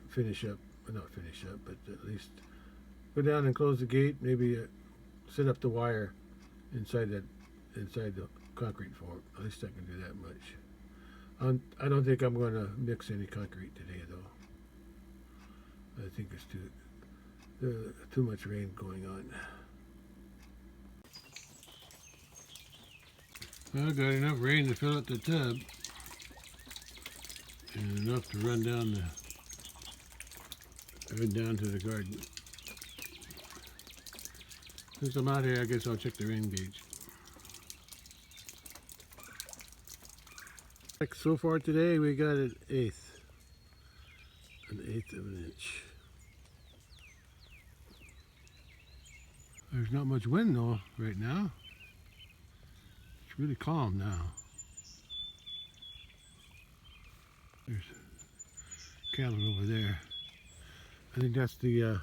finish up, well, not finish up, but at least go down and close the gate. Maybe set up the wire inside the concrete form. At least I can do that much. I don't think I'm going to mix any concrete today, though. I think it's too much rain going on. I got enough rain to fill up the tub, and enough to run down to the garden. Since I'm out here, I guess I'll check the rain gauge. Like so far today, we got an eighth of an inch. There's not much wind though right now. It's really calm now. There's cattle over there. I think that's the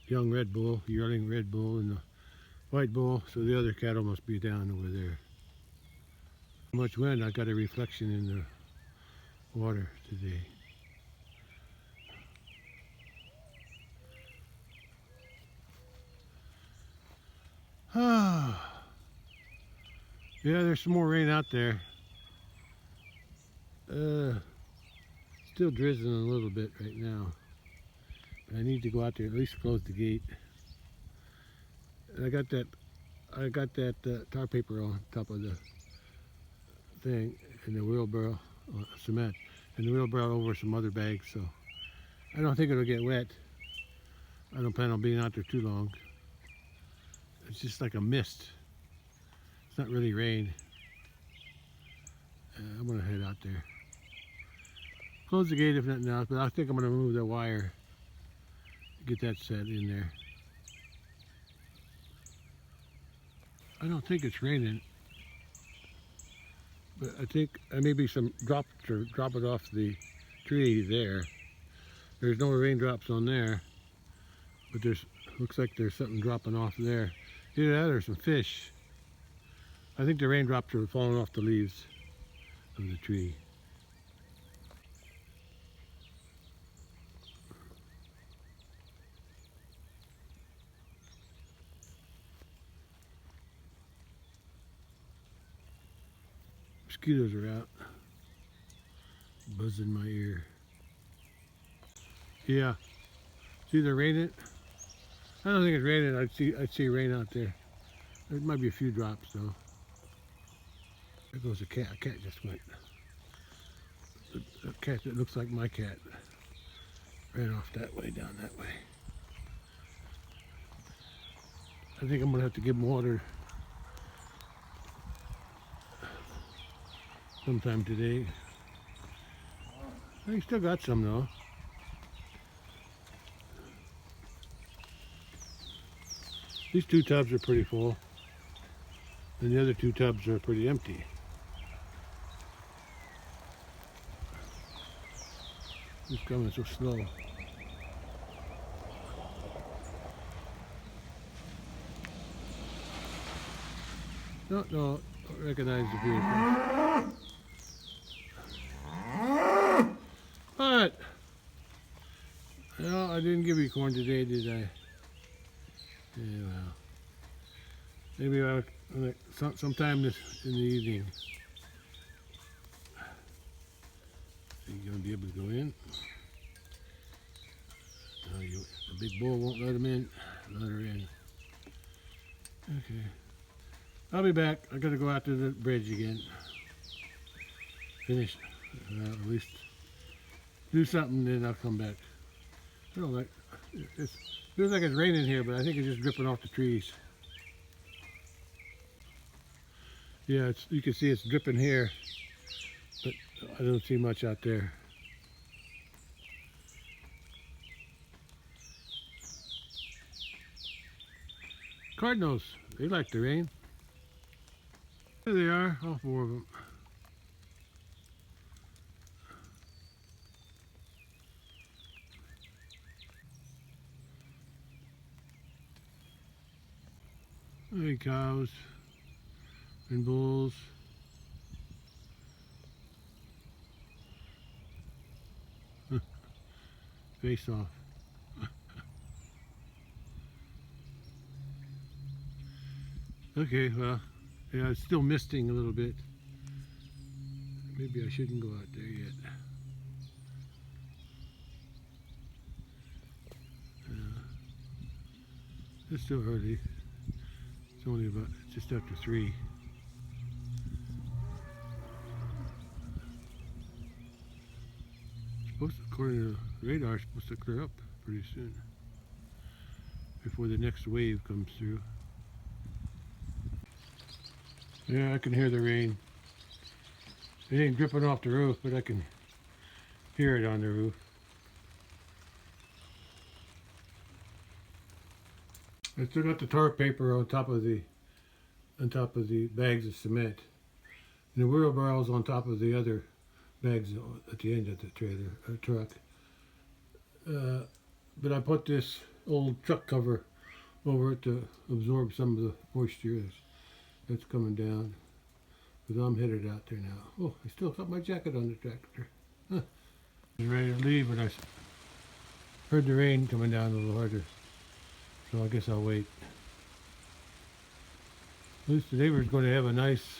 young red bull, yearling red bull, and the white bull. So the other cattle must be down over there. Much wind, I got a reflection in the water today. Yeah, there's some more rain out there. Still drizzling a little bit right now. I need to go out there, at least close the gate. And I got that tar paper on top of the thing, and the wheelbarrow, cement, and the wheelbarrow over some other bags, so I don't think it'll get wet. I don't plan on being out there too long. It's just like a mist. It's not really rain. I'm gonna head out there. Close the gate if nothing else, but I think I'm gonna move the wire, get that set in there. I don't think it's raining, but I think maybe some drops are dropping off the tree there. There's no raindrops on there, but looks like there's something dropping off there. Either that or some fish. I think the raindrops are falling off the leaves of the tree. Mosquitoes are out, buzzing my ear. Yeah, it's either raining. I don't think it's raining. I'd see rain out there. There might be a few drops though. There goes a cat. A cat just went. A cat that looks like my cat ran off that way, down that way. I think I'm gonna have to give him water sometime today. I still got some though. These 2 tubs are pretty full, and the other 2 tubs are pretty empty. It's coming so slow. No, don't recognize the vehicle. What? No, I didn't give you corn today, did I? Yeah, well. Maybe sometime in the evening. Are you going to be able to go in? No, the big bull won't let him in. Let her in. Okay. I'll be back. I got to go out to the bridge again. Finish. At least do something, then I'll come back. I don't like. It feels like it's raining here, but I think it's just dripping off the trees. Yeah, you can see it's dripping here, but I don't see much out there. Cardinals, they like the rain. There they are, all four of them. Hey, cows and bulls. Face off. Okay, well, yeah, it's still misting a little bit. Maybe I shouldn't go out there yet. It's still early. It's only about just after 3. Supposed to, according to the radar, it's supposed to clear up pretty soon before the next wave comes through. Yeah, I can hear the rain. It ain't dripping off the roof, but I can hear it on the roof. I still got the tar paper on top of the bags of cement. And the wheelbarrow's on top of the other bags at the end of the trailer truck. But I put this old truck cover over it to absorb some of the moisture that's coming down. Because I'm headed out there now. Oh, I still got my jacket on the tractor. Huh. I was ready to leave, but I heard the rain coming down a little harder. So I guess I'll wait. At least the neighbor's going to have a nice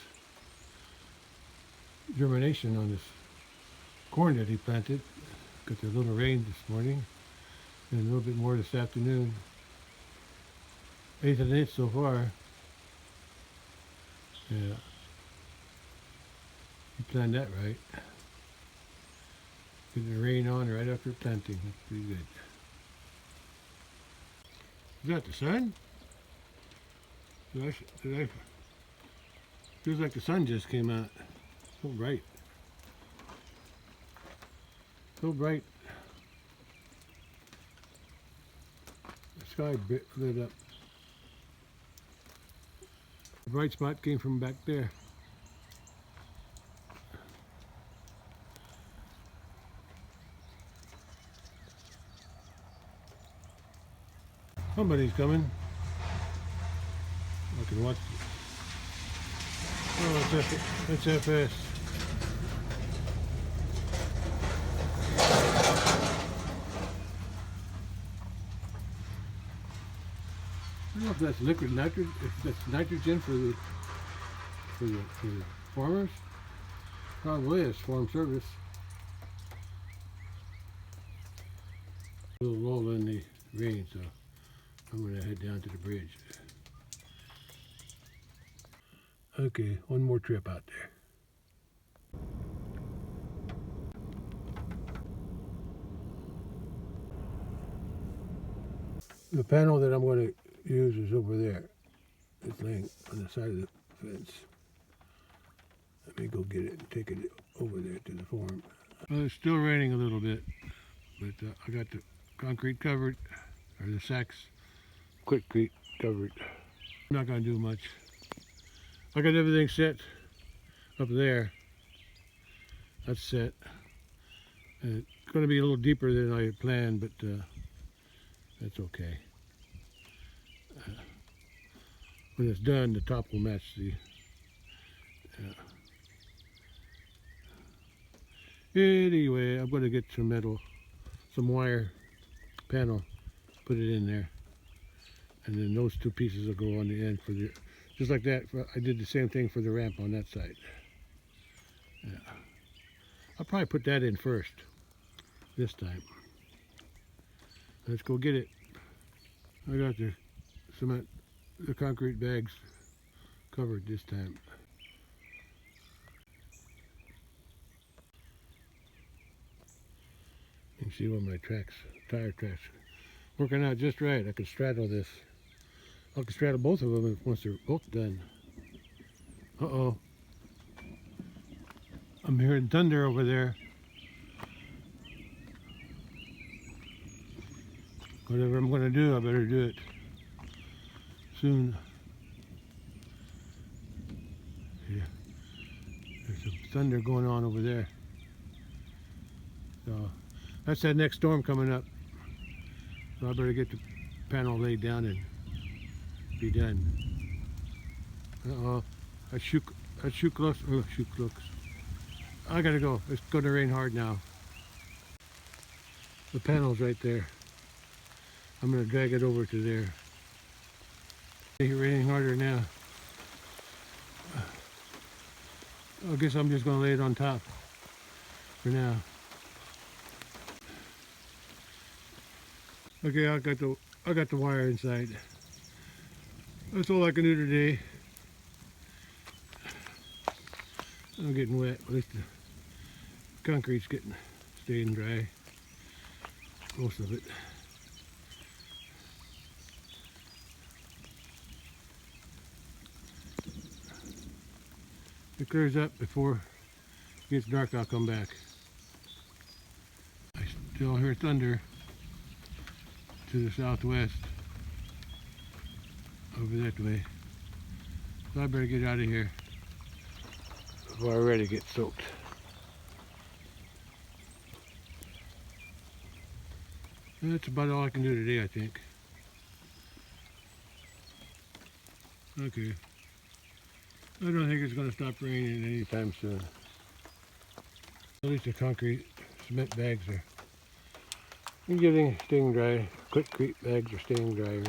germination on this corn that he planted. Got the little rain this morning and a little bit more this afternoon. 1/8 of an inch so far. Yeah. You planned that right. Getting the rain on right after planting. That's pretty good. Is that the sun? Feels like the sun just came out. So bright. So bright. The sky lit up. The bright spot came from back there. Somebody's coming. I can watch it. Oh, it's FS. I don't know if that's liquid nitrogen. If that's nitrogen for the farmers. Probably is farm service. A little lull in the rain, so I'm going to head down to the bridge. Okay, one more trip out there. The panel that I'm going to use is over there. It's laying on the side of the fence. Let me go get it and take it over there to the farm. Well, it's still raining a little bit, but I got the concrete covered, or the sacks quickly covered. I'm not going to do much. I got everything set up there. That's set. And it's going to be a little deeper than I had planned, but that's okay. When it's done, the top will match the anyway, I'm going to get some metal, some wire panel, put it in there, and then those two pieces will go on the end for the, just like that. I did the same thing for the ramp on that side. Yeah. I'll probably put that in first this time. Let's go get it. I got the cement, the concrete bags covered this time. You can see where my tire tracks, working out just right. I can straddle this. I can straddle both of them once they're both done. Uh-oh. I'm hearing thunder over there. Whatever I'm going to do, I better do it soon. Yeah, there's some thunder going on over there. So that's that next storm coming up. So I better get the panel laid down and be done. Uh-oh, that shoe close. Oh, shoe close. I gotta go. It's gonna rain hard now. The panel's right there. I'm gonna drag it over to there. It's raining harder now. I guess I'm just gonna lay it on top for now. Okay, I got the wire inside. That's all I can do today. I'm getting wet. At least the concrete's staying dry. Most of it. It clears up before it gets dark. I'll come back. I still hear thunder to the southwest over that way. So I better get out of here before I already get soaked. That's about all I can do today, I think. Okay. I don't think it's going to stop raining anytime soon. At least the concrete cement bags are staying dry. Quickcrete bags are staying drier.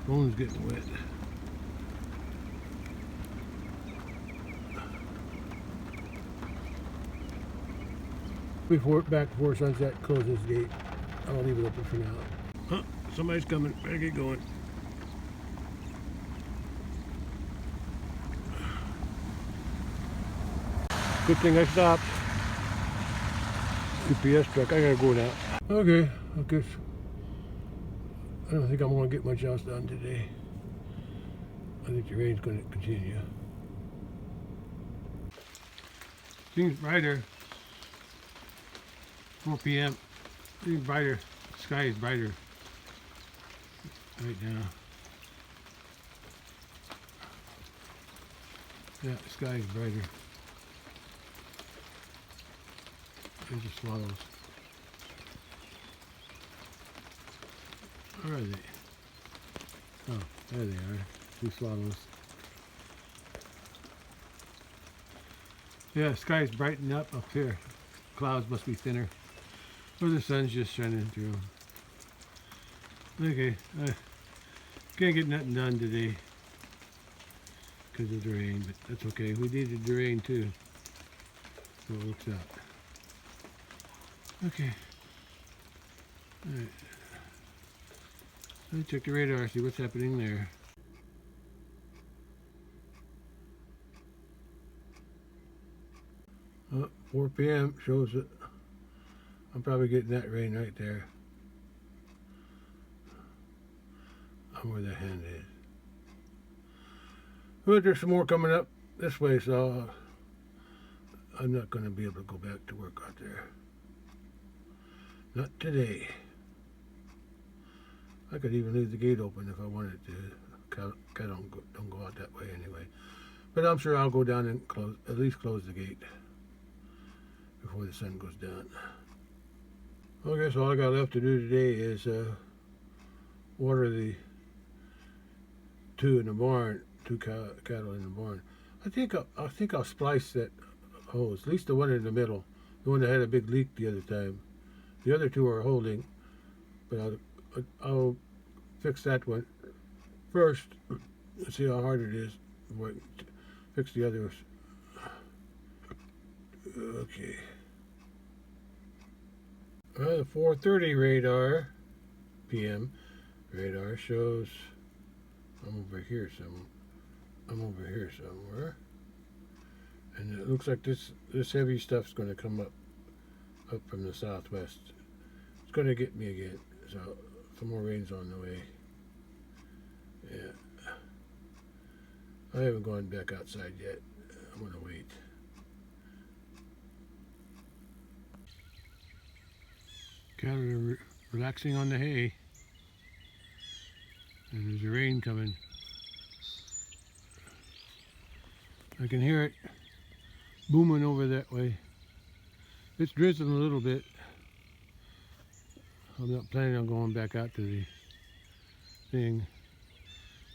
Phone's getting wet. Back before sunset, close this gate. I'll leave it open for now. Huh, somebody's coming. Better get going. Good thing I stopped. UPS truck. I gotta go now. Okay, I guess I don't think I'm gonna get much else done today. I think the rain's gonna continue. Seems brighter. 4 p.m. Seems brighter. The sky is brighter right now. Yeah, the sky is brighter. There's the swallows. Where are they? Oh, there they are. 2 swallows. Yeah, the sky is brightening up here. Clouds must be thinner. Or the sun's just shining through. Okay, can't get nothing done today because of the rain, but that's okay. We needed the rain too. So it looks out. Okay. Alright. Let me check the radar, see what's happening there. 4 p.m. shows it. I'm probably getting that rain right there. I'm where the hand is. But there's some more coming up this way, so I'm not going to be able to go back to work out there. Not today. I could even leave the gate open if I wanted to. I don't go out that way anyway. But I'm sure I'll go down and at least close the gate before the sun goes down. Okay, so all I got left to do today is water the 2 in the barn, 2 cattle in the barn. I think I'll splice that hose, at least the one in the middle, the one that had a big leak the other time. The other 2 are holding, but I'll fix that one first. Let's see how hard it is before I fix the others. Okay. The 4:30 radar p.m. radar shows I'm over here somewhere, and it looks like this heavy stuff's going to come up up from the southwest. It's going to get me again. So some more rain's on the way. Yeah. I haven't gone back outside yet. I'm going to wait. Cattle are relaxing on the hay. And there's a rain coming. I can hear it booming over that way. It's drizzling a little bit. I'm not planning on going back out to the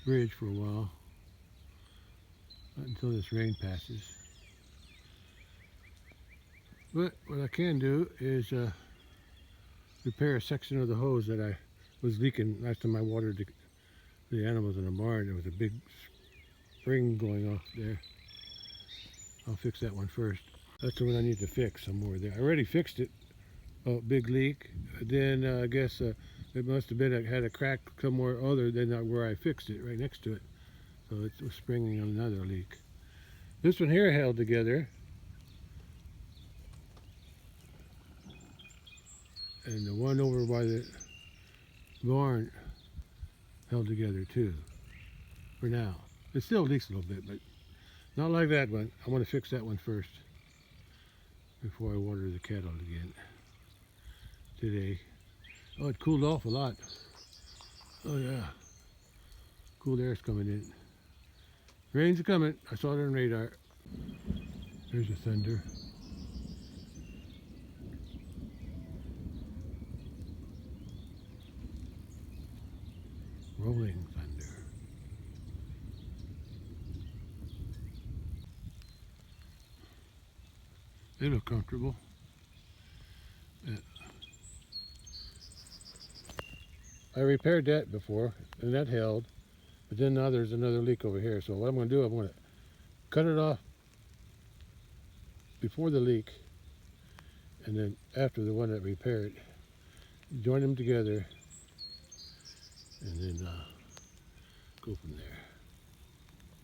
bridge for a while. Not until this rain passes. But what I can do is repair a section of the hose that I was leaking last time I watered the animals in the barn. There was a big spring going off there. I'll fix that one first. That's the one I need to fix somewhere there. I already fixed it. Oh, big leak. Then I guess it must have been had a crack somewhere other than where I fixed it, right next to it. So it was springing on another leak. This one here held together. And the one over by the barn held together too, for now. It still leaks a little bit, but not like that one. I want to fix that one first before I water the cattle again today. Oh, it cooled off a lot. Oh yeah, cool air's coming in. Rain's coming. I saw it on radar. There's the thunder. Rolling thunder. They look comfortable. Yeah. I repaired that before, and that held. But then now there's another leak over here. So what I'm going to do, I'm going to cut it off before the leak, and then after the one that repaired, join them together, and then go from there.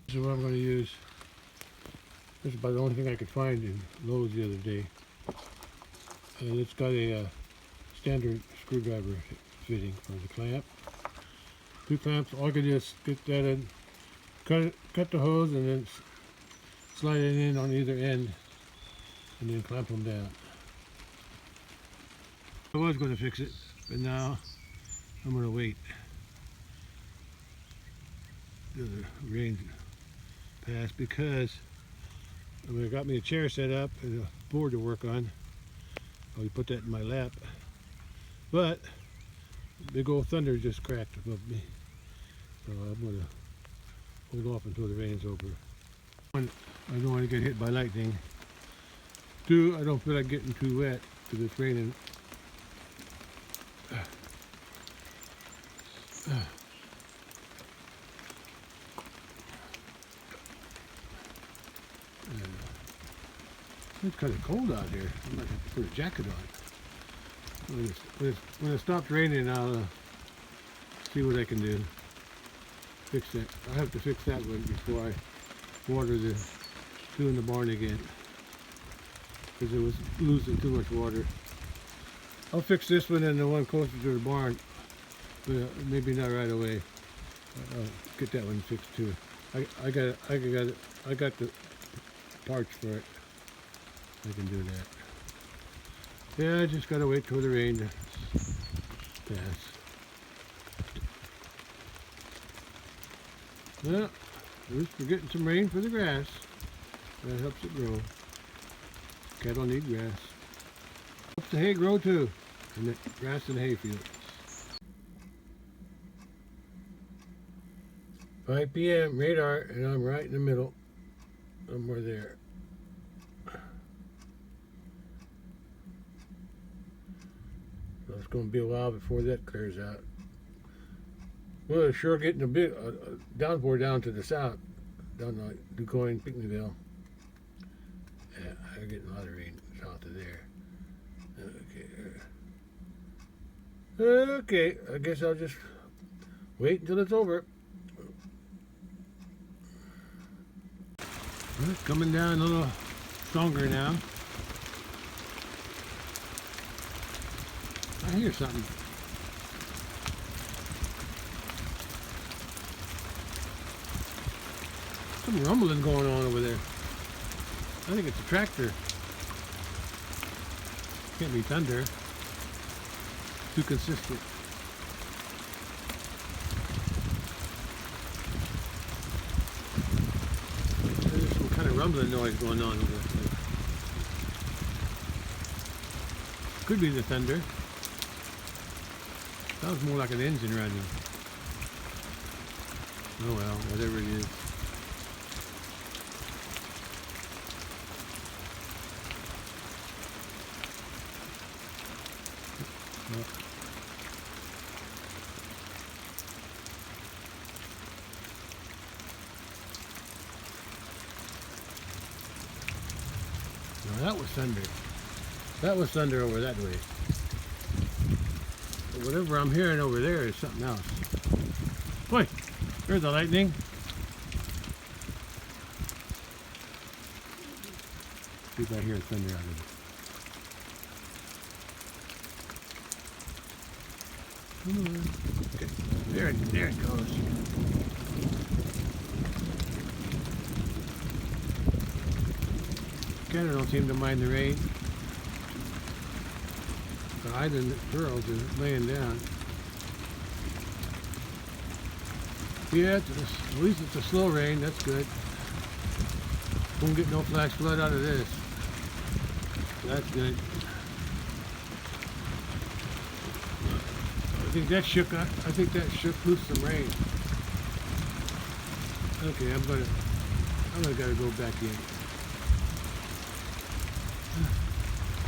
This is what I'm going to use. This is about the only thing I could find in Lowe's the other day. And it's got a standard screwdriver fitting for the clamp. 2 clamps. All I can do is get that in, cut the hose, and then slide it in on either end, and then clamp them down. I was going to fix it, but now I'm going to wait till the rain pass, because I got me a chair set up and a board to work on. I'll put that in my lap. But big old thunder just cracked above me, so I'm going to hold off until the rain's over. 1, I don't want to get hit by lightning. 2, I don't feel like getting too wet because it's raining. It's kind of cold out here. I might have to put a jacket on. When it stops raining, I'll see what I can do. Fix that. I have to fix that one before I water the 2 in the barn again, because it was losing too much water. I'll fix this one and the one closer to the barn, but maybe not right away. I'll get that one fixed too. I got the parts for it. I can do that. Yeah, I just gotta wait till the rain to pass. Well, at least we're getting some rain for the grass. That helps it grow. Cattle need grass. Helps the hay grow too, and the grass in the hayfield. 5 p.m. radar, and I'm right in the middle, somewhere there. So it's going to be a while before that clears out. Well, it's sure getting a bit downpour down to the south, down like DuQuoin, Pinckneyville. Yeah, I'm getting a lot of rain south of there. Okay, I guess I'll just wait until it's over. Well, it's coming down a little stronger now. I hear something. Some rumbling going on over there. I think it's a tractor. Can't be thunder. Too consistent. There's some kind of rumbling noise going on over there. Could be the thunder. Sounds more like an engine running. Oh well, whatever it is. Now that was thunder. That was thunder over that way. But whatever I'm hearing over there is something else. Boy, there's the lightning. See if I hear thunder out of it. Come on. Okay. There it goes. Canada don't seem to mind the rain. The island girls are laying down. Yeah, at least it's a slow rain. That's good. Won't get no flash flood out of this. That's good. I think that shook loose some rain. Okay, I'm gonna gotta go back in.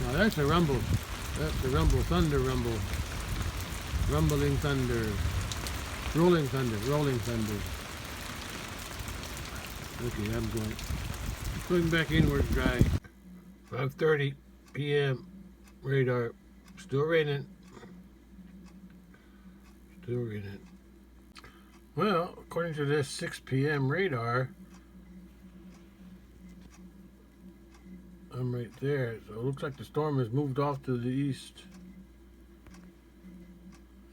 Now that's a rumble. That's a rumble, thunder rumble. Rumbling thunder. Rolling thunder, rolling thunder. Okay, I'm going back in where it's dry. 5:30 p.m. radar. Still raining. Still raining. Well, according to this 6 p.m. radar, I'm right there. So it looks like the storm has moved off to the east.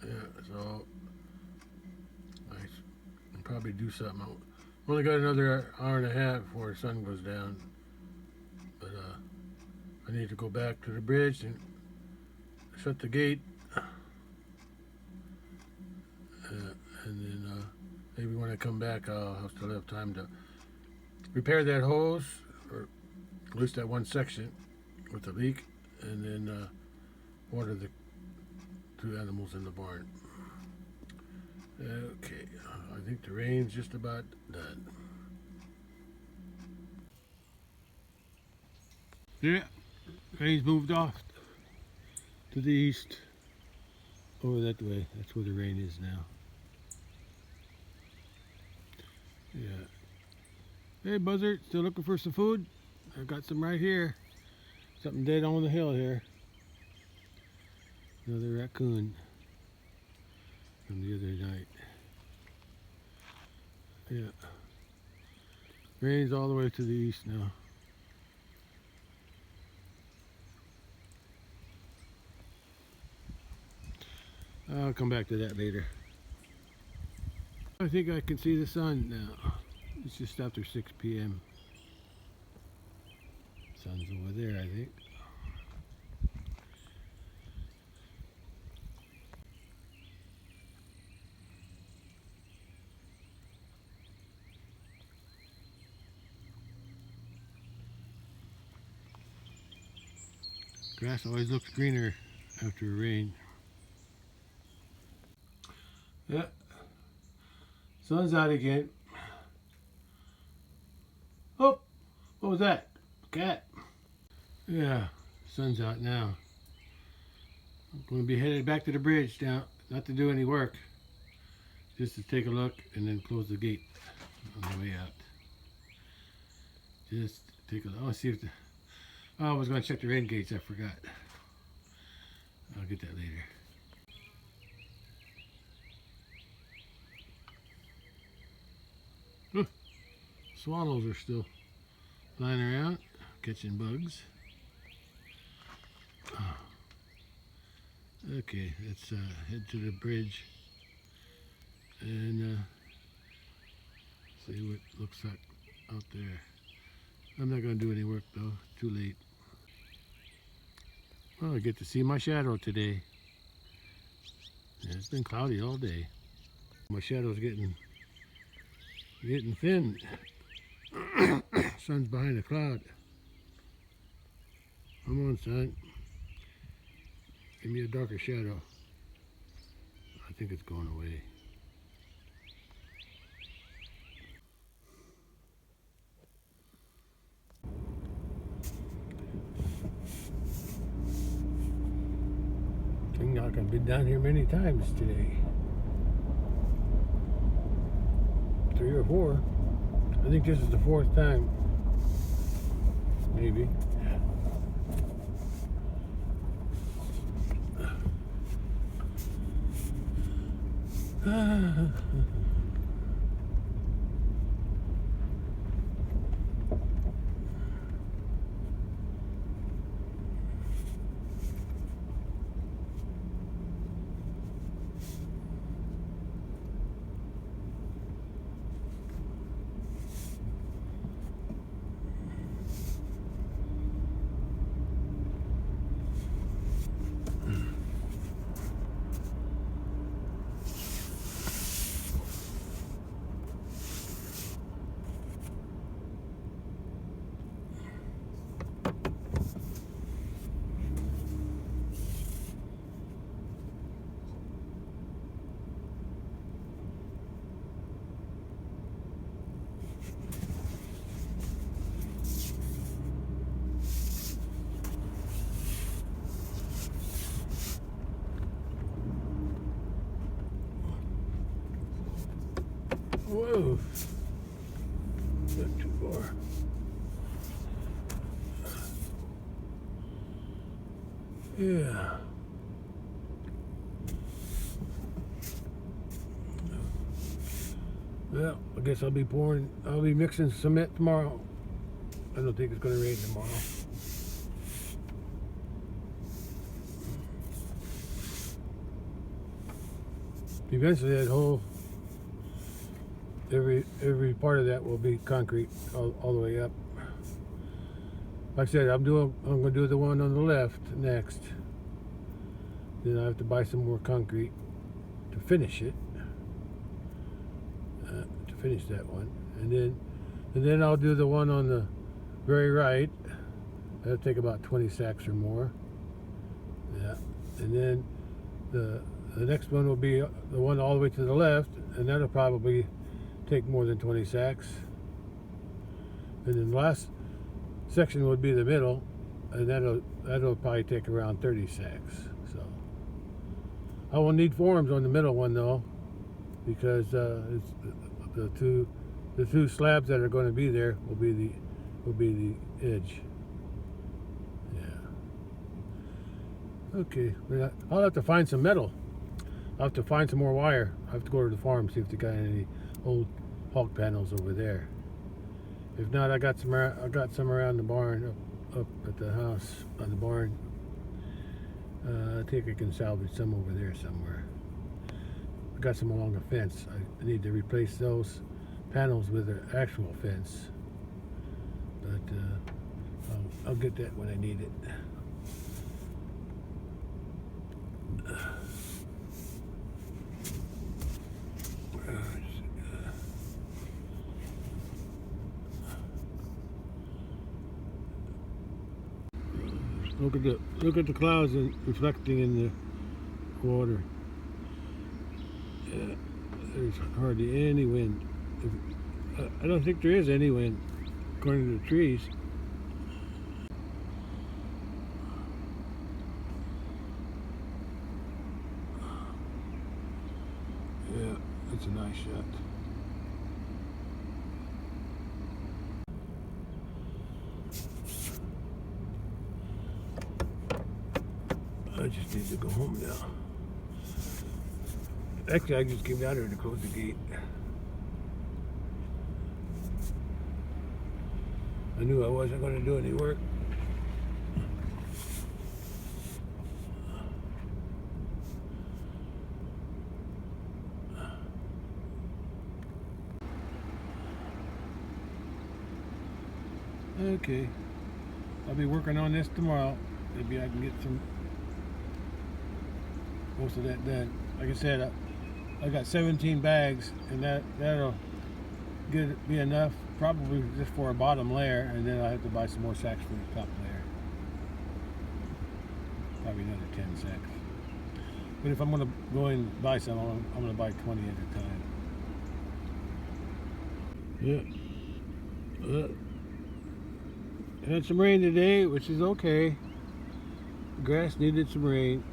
Yeah, so I can probably do something. I've only got another hour and a half before the sun goes down. But I need to go back to the bridge and shut the gate. And then maybe when I come back, I'll still have time to repair that hose, or at least that one section with the leak, and then water the 2 animals in the barn. Okay, I think the rain's just about done. Yeah, rain's moved off to the east, over that way. That's where the rain is now. Yeah. Hey, buzzard, still looking for some food? I've got some right here. Something dead on the hill here. Another raccoon from the other night. Yeah. Rain's all the way to the east now. I'll come back to that later. I think I can see the sun now. It's just after 6 p.m. Sun's over there, I think. Grass always looks greener after a rain. Yeah. Sun's out again. Oh, what was that? Cat. Yeah, sun's out now. I'm going to be headed back to the bridge now, not to do any work, just to take a look and then close the gate on the way out. Just take a look. I'll see if I was going to check the rain gates. I forgot. I'll get that later. Swallows are still flying around, catching bugs. Okay, let's head to the bridge and see what it looks like out there. I'm not going to do any work though, too late. Well, I get to see my shadow today. Yeah, it's been cloudy all day. My shadow's getting thin. Sun's behind a cloud. Come on, sun. Give me a darker shadow. I think it's going away. I've been down here many times today. 3 or 4. I think this is the 4th time. Maybe. Whoa. Not too far. Yeah. Well, I guess I'll be mixing cement tomorrow. I don't think it's going to rain tomorrow. Eventually that whole every part of that will be concrete all the way up. Like I said, I'm going to do the one on the left next. Then I have to buy some more concrete to finish it. To finish that one, and then I'll do the one on the very right. That'll take about 20 sacks or more. Yeah, and then the next one will be the one all the way to the left, and that'll probably take more than 20 sacks. And then the last section would be the middle, and that'll probably take around 30 sacks. So I will need forms on the middle one though, because it's the two slabs that are going to be there will be the edge. Yeah. Okay, I'll have to find some metal. I'll have to find some more wire. I have to go to the farm, see if they got any old hog panels over there. If not, I got some around the barn, up at the house on the barn. I think I can salvage some over there somewhere. I got some along the fence. I need to replace those panels with an actual fence, but I'll get that when I need it. Look at the clouds reflecting in the water. Yeah, there's hardly any wind. I don't think there is any wind, according to the trees. Yeah, it's a nice shot. I just need to go home now. Actually, I just came down here to close the gate. I knew I wasn't going to do any work. Okay, I'll be working on this tomorrow. Maybe I can get most of that done. Like I said, I got 17 bags, and that'll be enough, probably just for a bottom layer, and then I have to buy some more sacks for the top layer. Probably another 10 sacks. But if I'm gonna go and buy some, I'm gonna buy 20 at a time. Yeah. Had some rain today, which is okay. The grass needed some rain.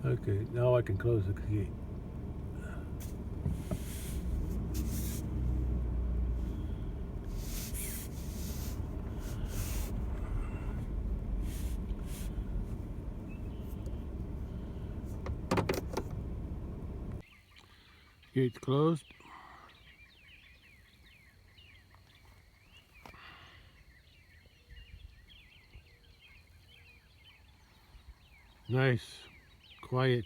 Okay, now I can close the gate. Gate's closed. Nice, quiet,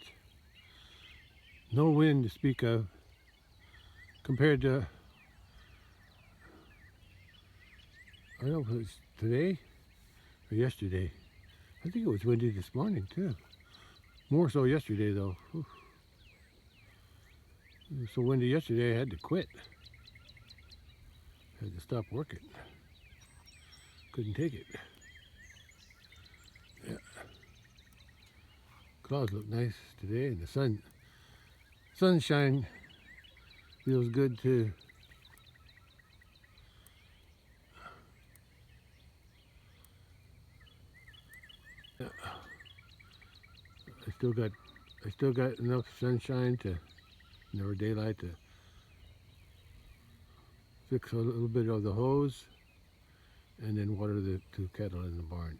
no wind to speak of, compared to, I don't know if it was today or yesterday. I think it was windy this morning too. More so yesterday though. Whew. It was so windy yesterday I had to quit. Had to stop working. Couldn't take it. Yeah. Clouds look nice today, and the sunshine feels good too. Yeah. I still got enough sunshine or daylight to fix a little bit of the hose and then water the 2 cattle in the barn.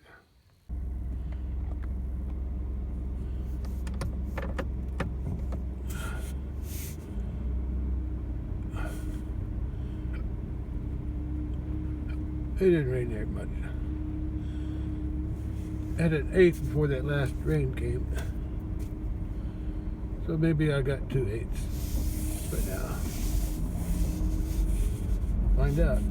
It didn't rain there much. Had an 1/8 before that last rain came. So maybe I got 2/8 right now. Find out.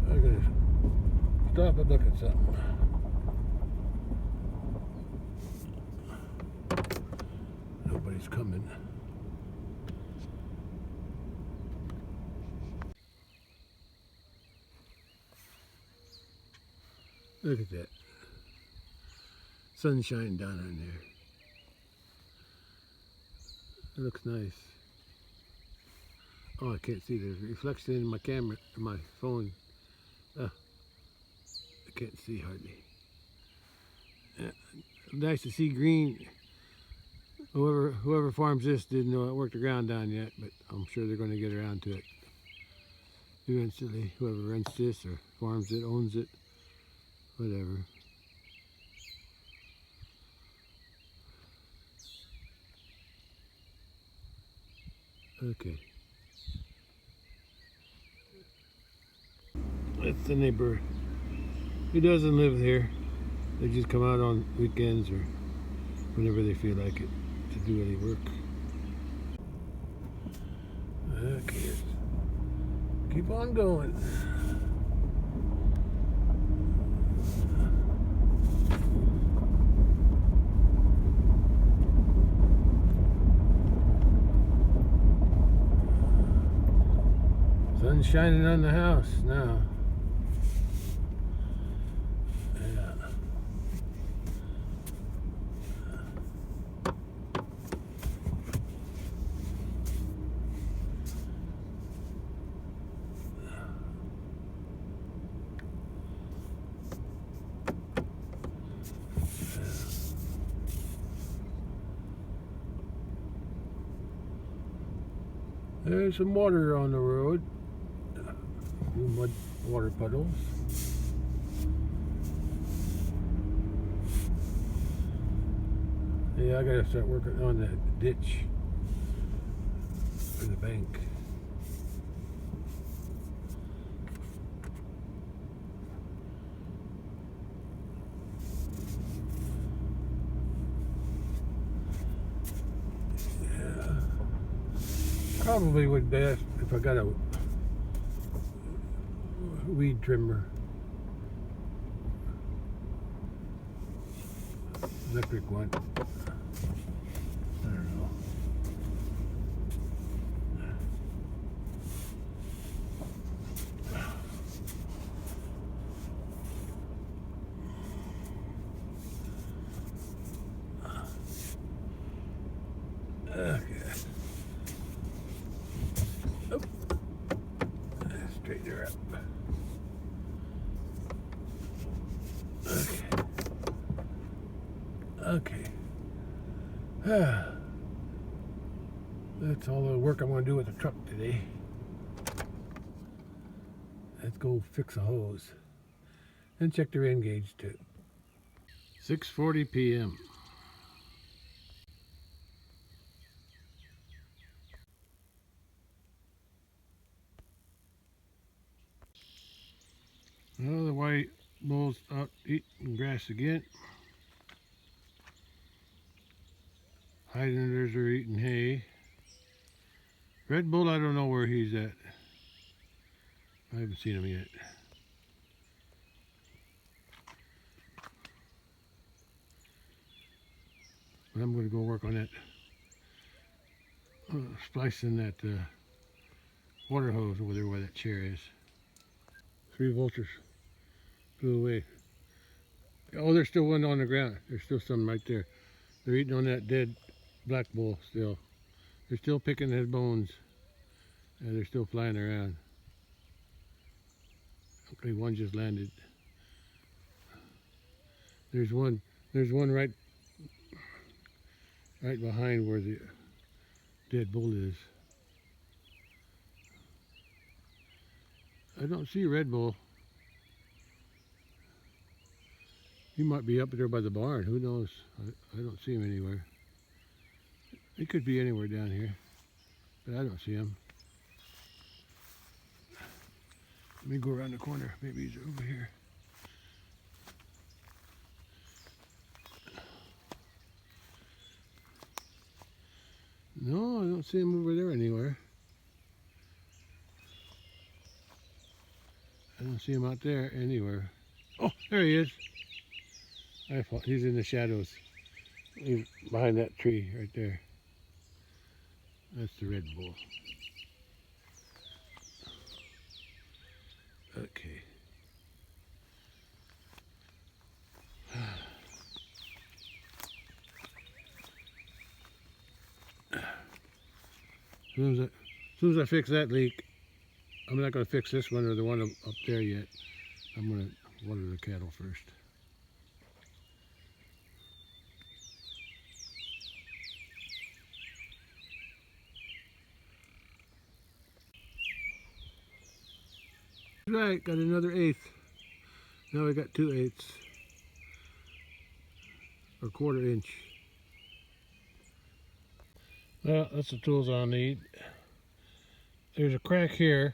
I'm gonna stop and look at something. Nobody's coming. Look at that. Sunshine down in there. It looks nice. Oh, I can't see the reflection in my camera, in my phone. I can't see hardly. Yeah. Nice to see green. Whoever farms this didn't know it worked the ground down yet, but I'm sure they're going to get around to it eventually. Whoever rents this or farms it, owns it, whatever. Okay. That's the neighbor. He doesn't live here. They just come out on weekends or whenever they feel like it to do any work. Okay. Keep on going. Sun's shining on the house now. Yeah. There's some water on the road. Mud water puddles. Yeah, I gotta start working on that ditch for the bank. Probably would best if I got a weed trimmer. Electric one. I don't know. Okay. Oh. Straighten her up. Okay. Okay. That's all the work I'm going to do with the truck today. Let's go fix a hose and check the rain gauge too. 6:40 p.m. Well, the white bull's out eating grass again. Highlanders are eating hay. Red bull, I don't know where he's at. I haven't seen him yet. But I'm going to go work on that, splicing that water hose over there where that chair is. 3 vultures flew away. Oh, there's still one on the ground. There's still some right there. They're eating on that dead black bull still. They're still picking his bones. And they're still flying around. Okay, one just landed. There's one right behind where the dead bull is. I don't see Red Bull. He might be up there by the barn. Who knows? I don't see him anywhere. He could be anywhere down here, but I don't see him. Let me go around the corner. Maybe he's over here. No, I don't see him over there anywhere. I don't see him out there anywhere. Oh, there he is. I thought he's in the shadows. He's behind that tree right there. That's the Red Bull. Okay. As soon as I fix that leak, I'm not going to fix this one or the one up there yet. I'm going to water the cattle first. Right, got another 1/8. Now we got 2/8 or 1/4 inch. Well, that's the tools I'll need. There's a crack here.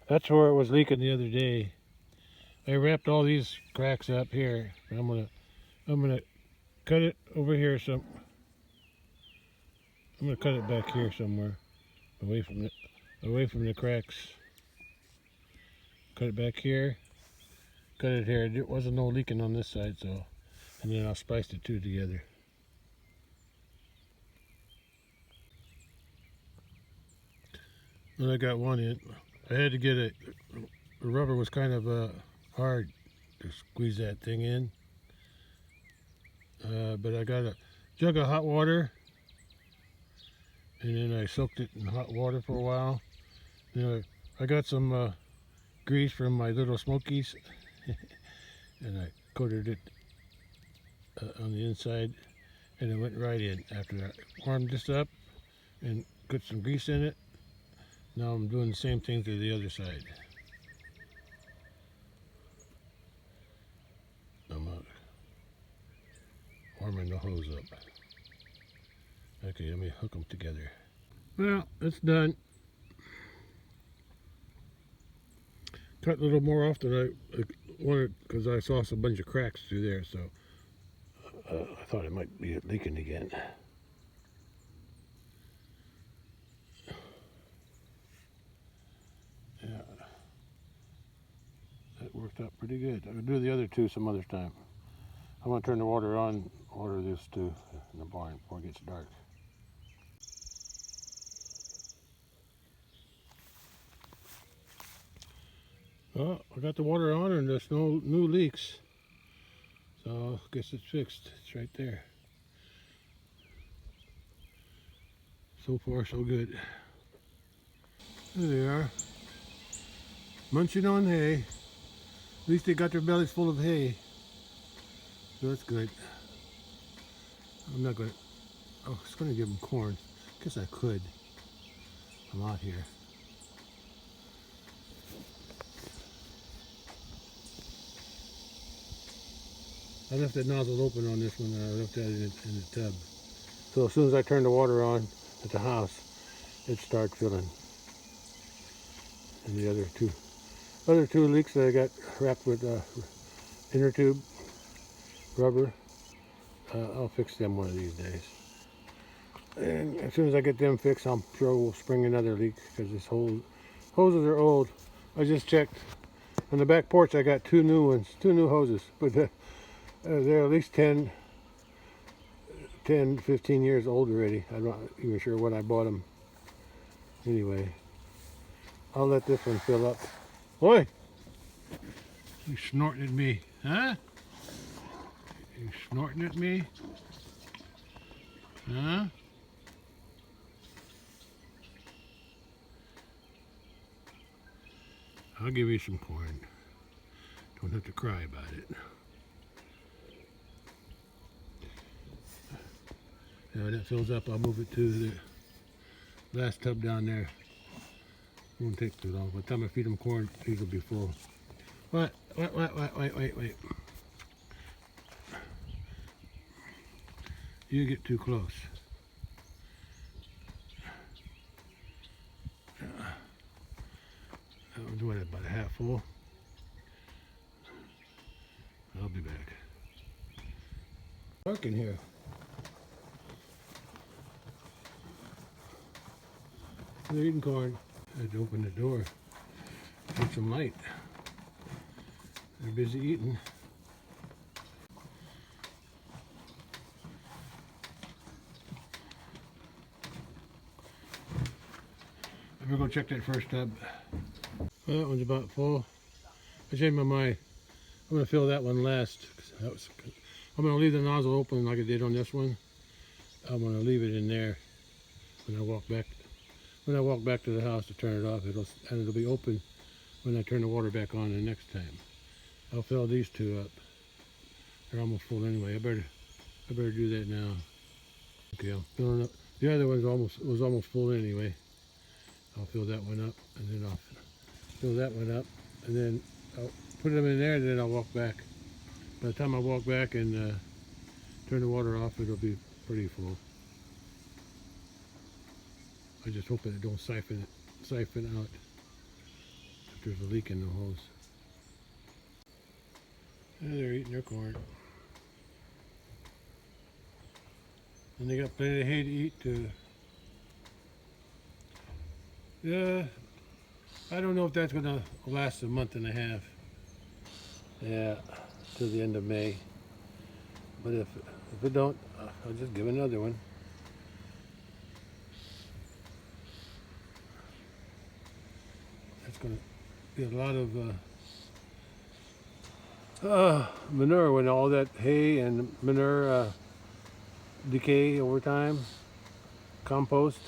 That's where it was leaking the other day. I wrapped all these cracks up here. I'm gonna cut it over here some. I'm gonna cut it back here somewhere, away from the cracks. Cut it back here. Cut it here. There wasn't no leaking on this side, so, and then I'll splice the two together. Then I got one in. I had to get it. The rubber was kind of hard to squeeze that thing in. But I got a jug of hot water, and then I soaked it in hot water for a while. I got some grease from my little smokies, and I coated it on the inside, and it went right in. After I warmed this up and put some grease in it, now I'm doing the same thing to the other side. I'm warming the hose up. Okay, let me hook them together. Well, it's done. Cut a little more off than I wanted because I saw some bunch of cracks through there, so I thought it might be leaking again. hooked up pretty good. I'll do the other two some other time. I'm gonna turn the water on, water this too in the barn before it gets dark. Well, I got the water on and there's no new leaks. So I guess it's fixed. It's right there. So far so good. There they are. Munching on hay. At least they got their bellies full of hay. So that's good. I'm not gonna, I was gonna give them corn. Guess I could. I'm out here. I left that nozzle open on this one and I left that in the tub. So as soon as I turn the water on at the house, it starts filling. And the other two leaks that I got wrapped with inner tube rubber, I'll fix them one of these days. And as soon as I get them fixed, I'm sure we'll spring another leak because this whole hoses are old. I just checked on the back porch. I got two new ones, two new hoses, but they're at least 10, 15 years old already. I'm not even sure when I bought them. Anyway, I'll let this one fill up. Oi! You snorting at me, huh? You snorting at me? Huh? I'll give you some corn. Don't have to cry about it. Now when that fills up, I'll move it to the last tub down there. Won't take too long. By the time I feed them corn, these will be full. What? Wait. You get too close. That was what, about a half full? I'll be back. Dark in here. They're eating corn. I had to open the door. Get some light. They're busy eating. I'm gonna go check that first tub. Well, that one's about full. I changed my mind. I'm gonna fill that one last. I'm gonna leave the nozzle open like I did on this one. I'm gonna leave it in there when I walk back. When I walk back to the house to turn it off, it'll be open when I turn the water back on the next time. I'll fill these two up. They're almost full anyway. I better do that now. Okay, I'm filling up. The other one was almost full anyway. I'll fill that one up, and then I'll fill that one up, and then I'll put them in there, and then I'll walk back. By the time I walk back and turn the water off, it'll be pretty full. I just hope that it don't siphon out if there's a leak in the hose. And they're eating their corn. And they got plenty of hay to eat too. Yeah, I don't know if that's gonna last a month and a half. Yeah, to the end of May. But if it don't, I'll just give another one. It's gonna be a lot of manure when all that hay and manure decay over time. Compost.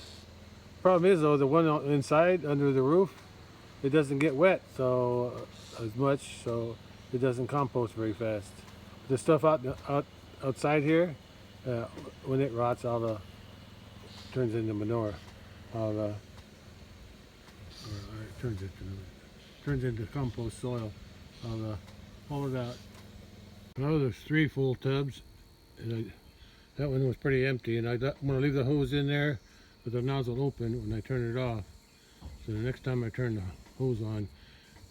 Problem is though, the one inside under the roof, it doesn't get wet as much, so it doesn't compost very fast. The stuff outside here, when it rots, turns into manure. Turns into compost soil. I'll haul it out. Now there's 3 full tubs, and that one was pretty empty, and I'm gonna leave the hose in there with the nozzle open when I turn it off. So the next time I turn the hose on,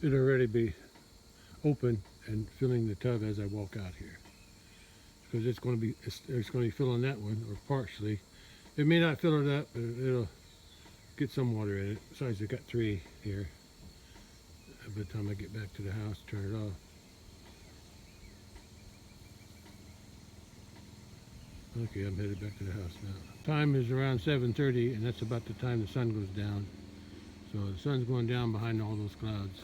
it'll already be open and filling the tub as I walk out here. Because it's going to be filling that one, or partially. It may not fill it up, but it'll get some water in it. Besides, I've got 3 here. By the time I get back to the house, turn it off. Okay, I'm headed back to the house now. Time is around 7:30, and that's about the time the sun goes down. So the sun's going down behind all those clouds.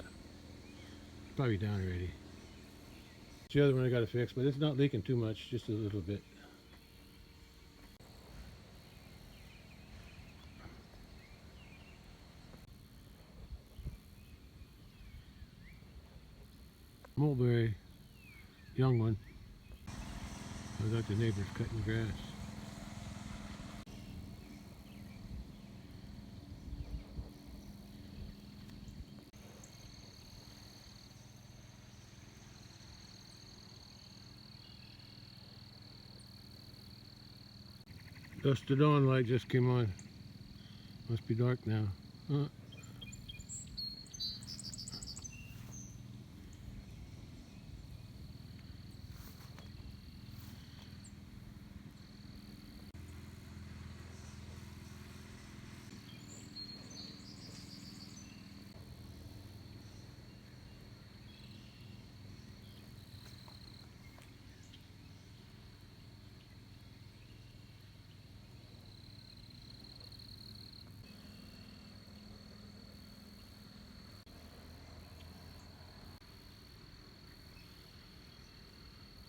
Probably down already. It's the other one I got to fix, but it's not leaking too much, just a little bit. Mulberry, young one. I was at the neighbors cutting grass. Dusk to dawn light just came on. Must be dark now.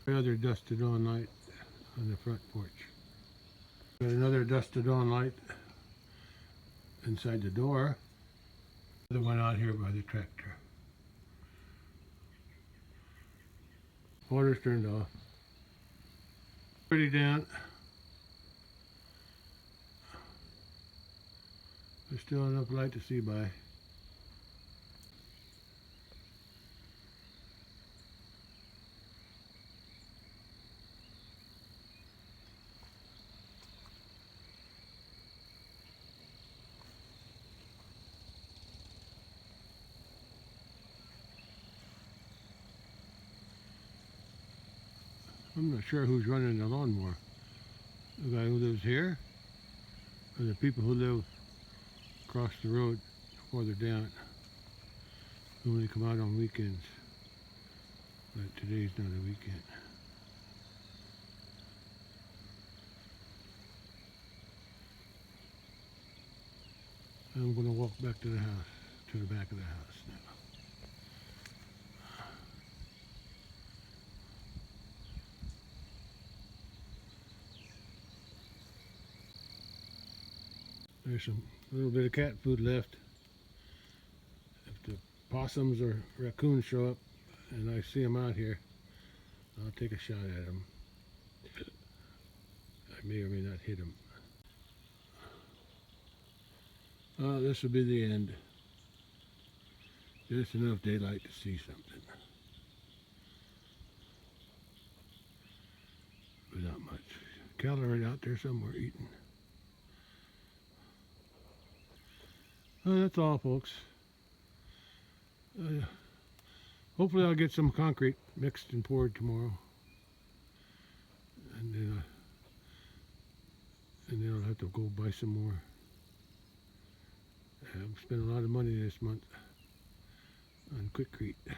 Another dusk to dawn light on the front porch. Got another dusk to dawn light inside the door. The one out here by the tractor. Water's turned off. Pretty down. There's still enough light to see by. I'm not sure who's running the lawnmower. The guy who lives here, or the people who live across the road farther down, who only come out on weekends. But today's not a weekend. I'm going to walk back to the house, to the back of the house now. There's a little bit of cat food left. If the possums or raccoons show up and I see them out here, I'll take a shot at them. I may or may not hit them. This will be the end. Just enough daylight to see something. But not much. Cattle are right out there somewhere eating. That's all, folks. Hopefully I'll get some concrete mixed and poured tomorrow. And then I'll have to go buy some more. I've spent a lot of money this month on Quikrete.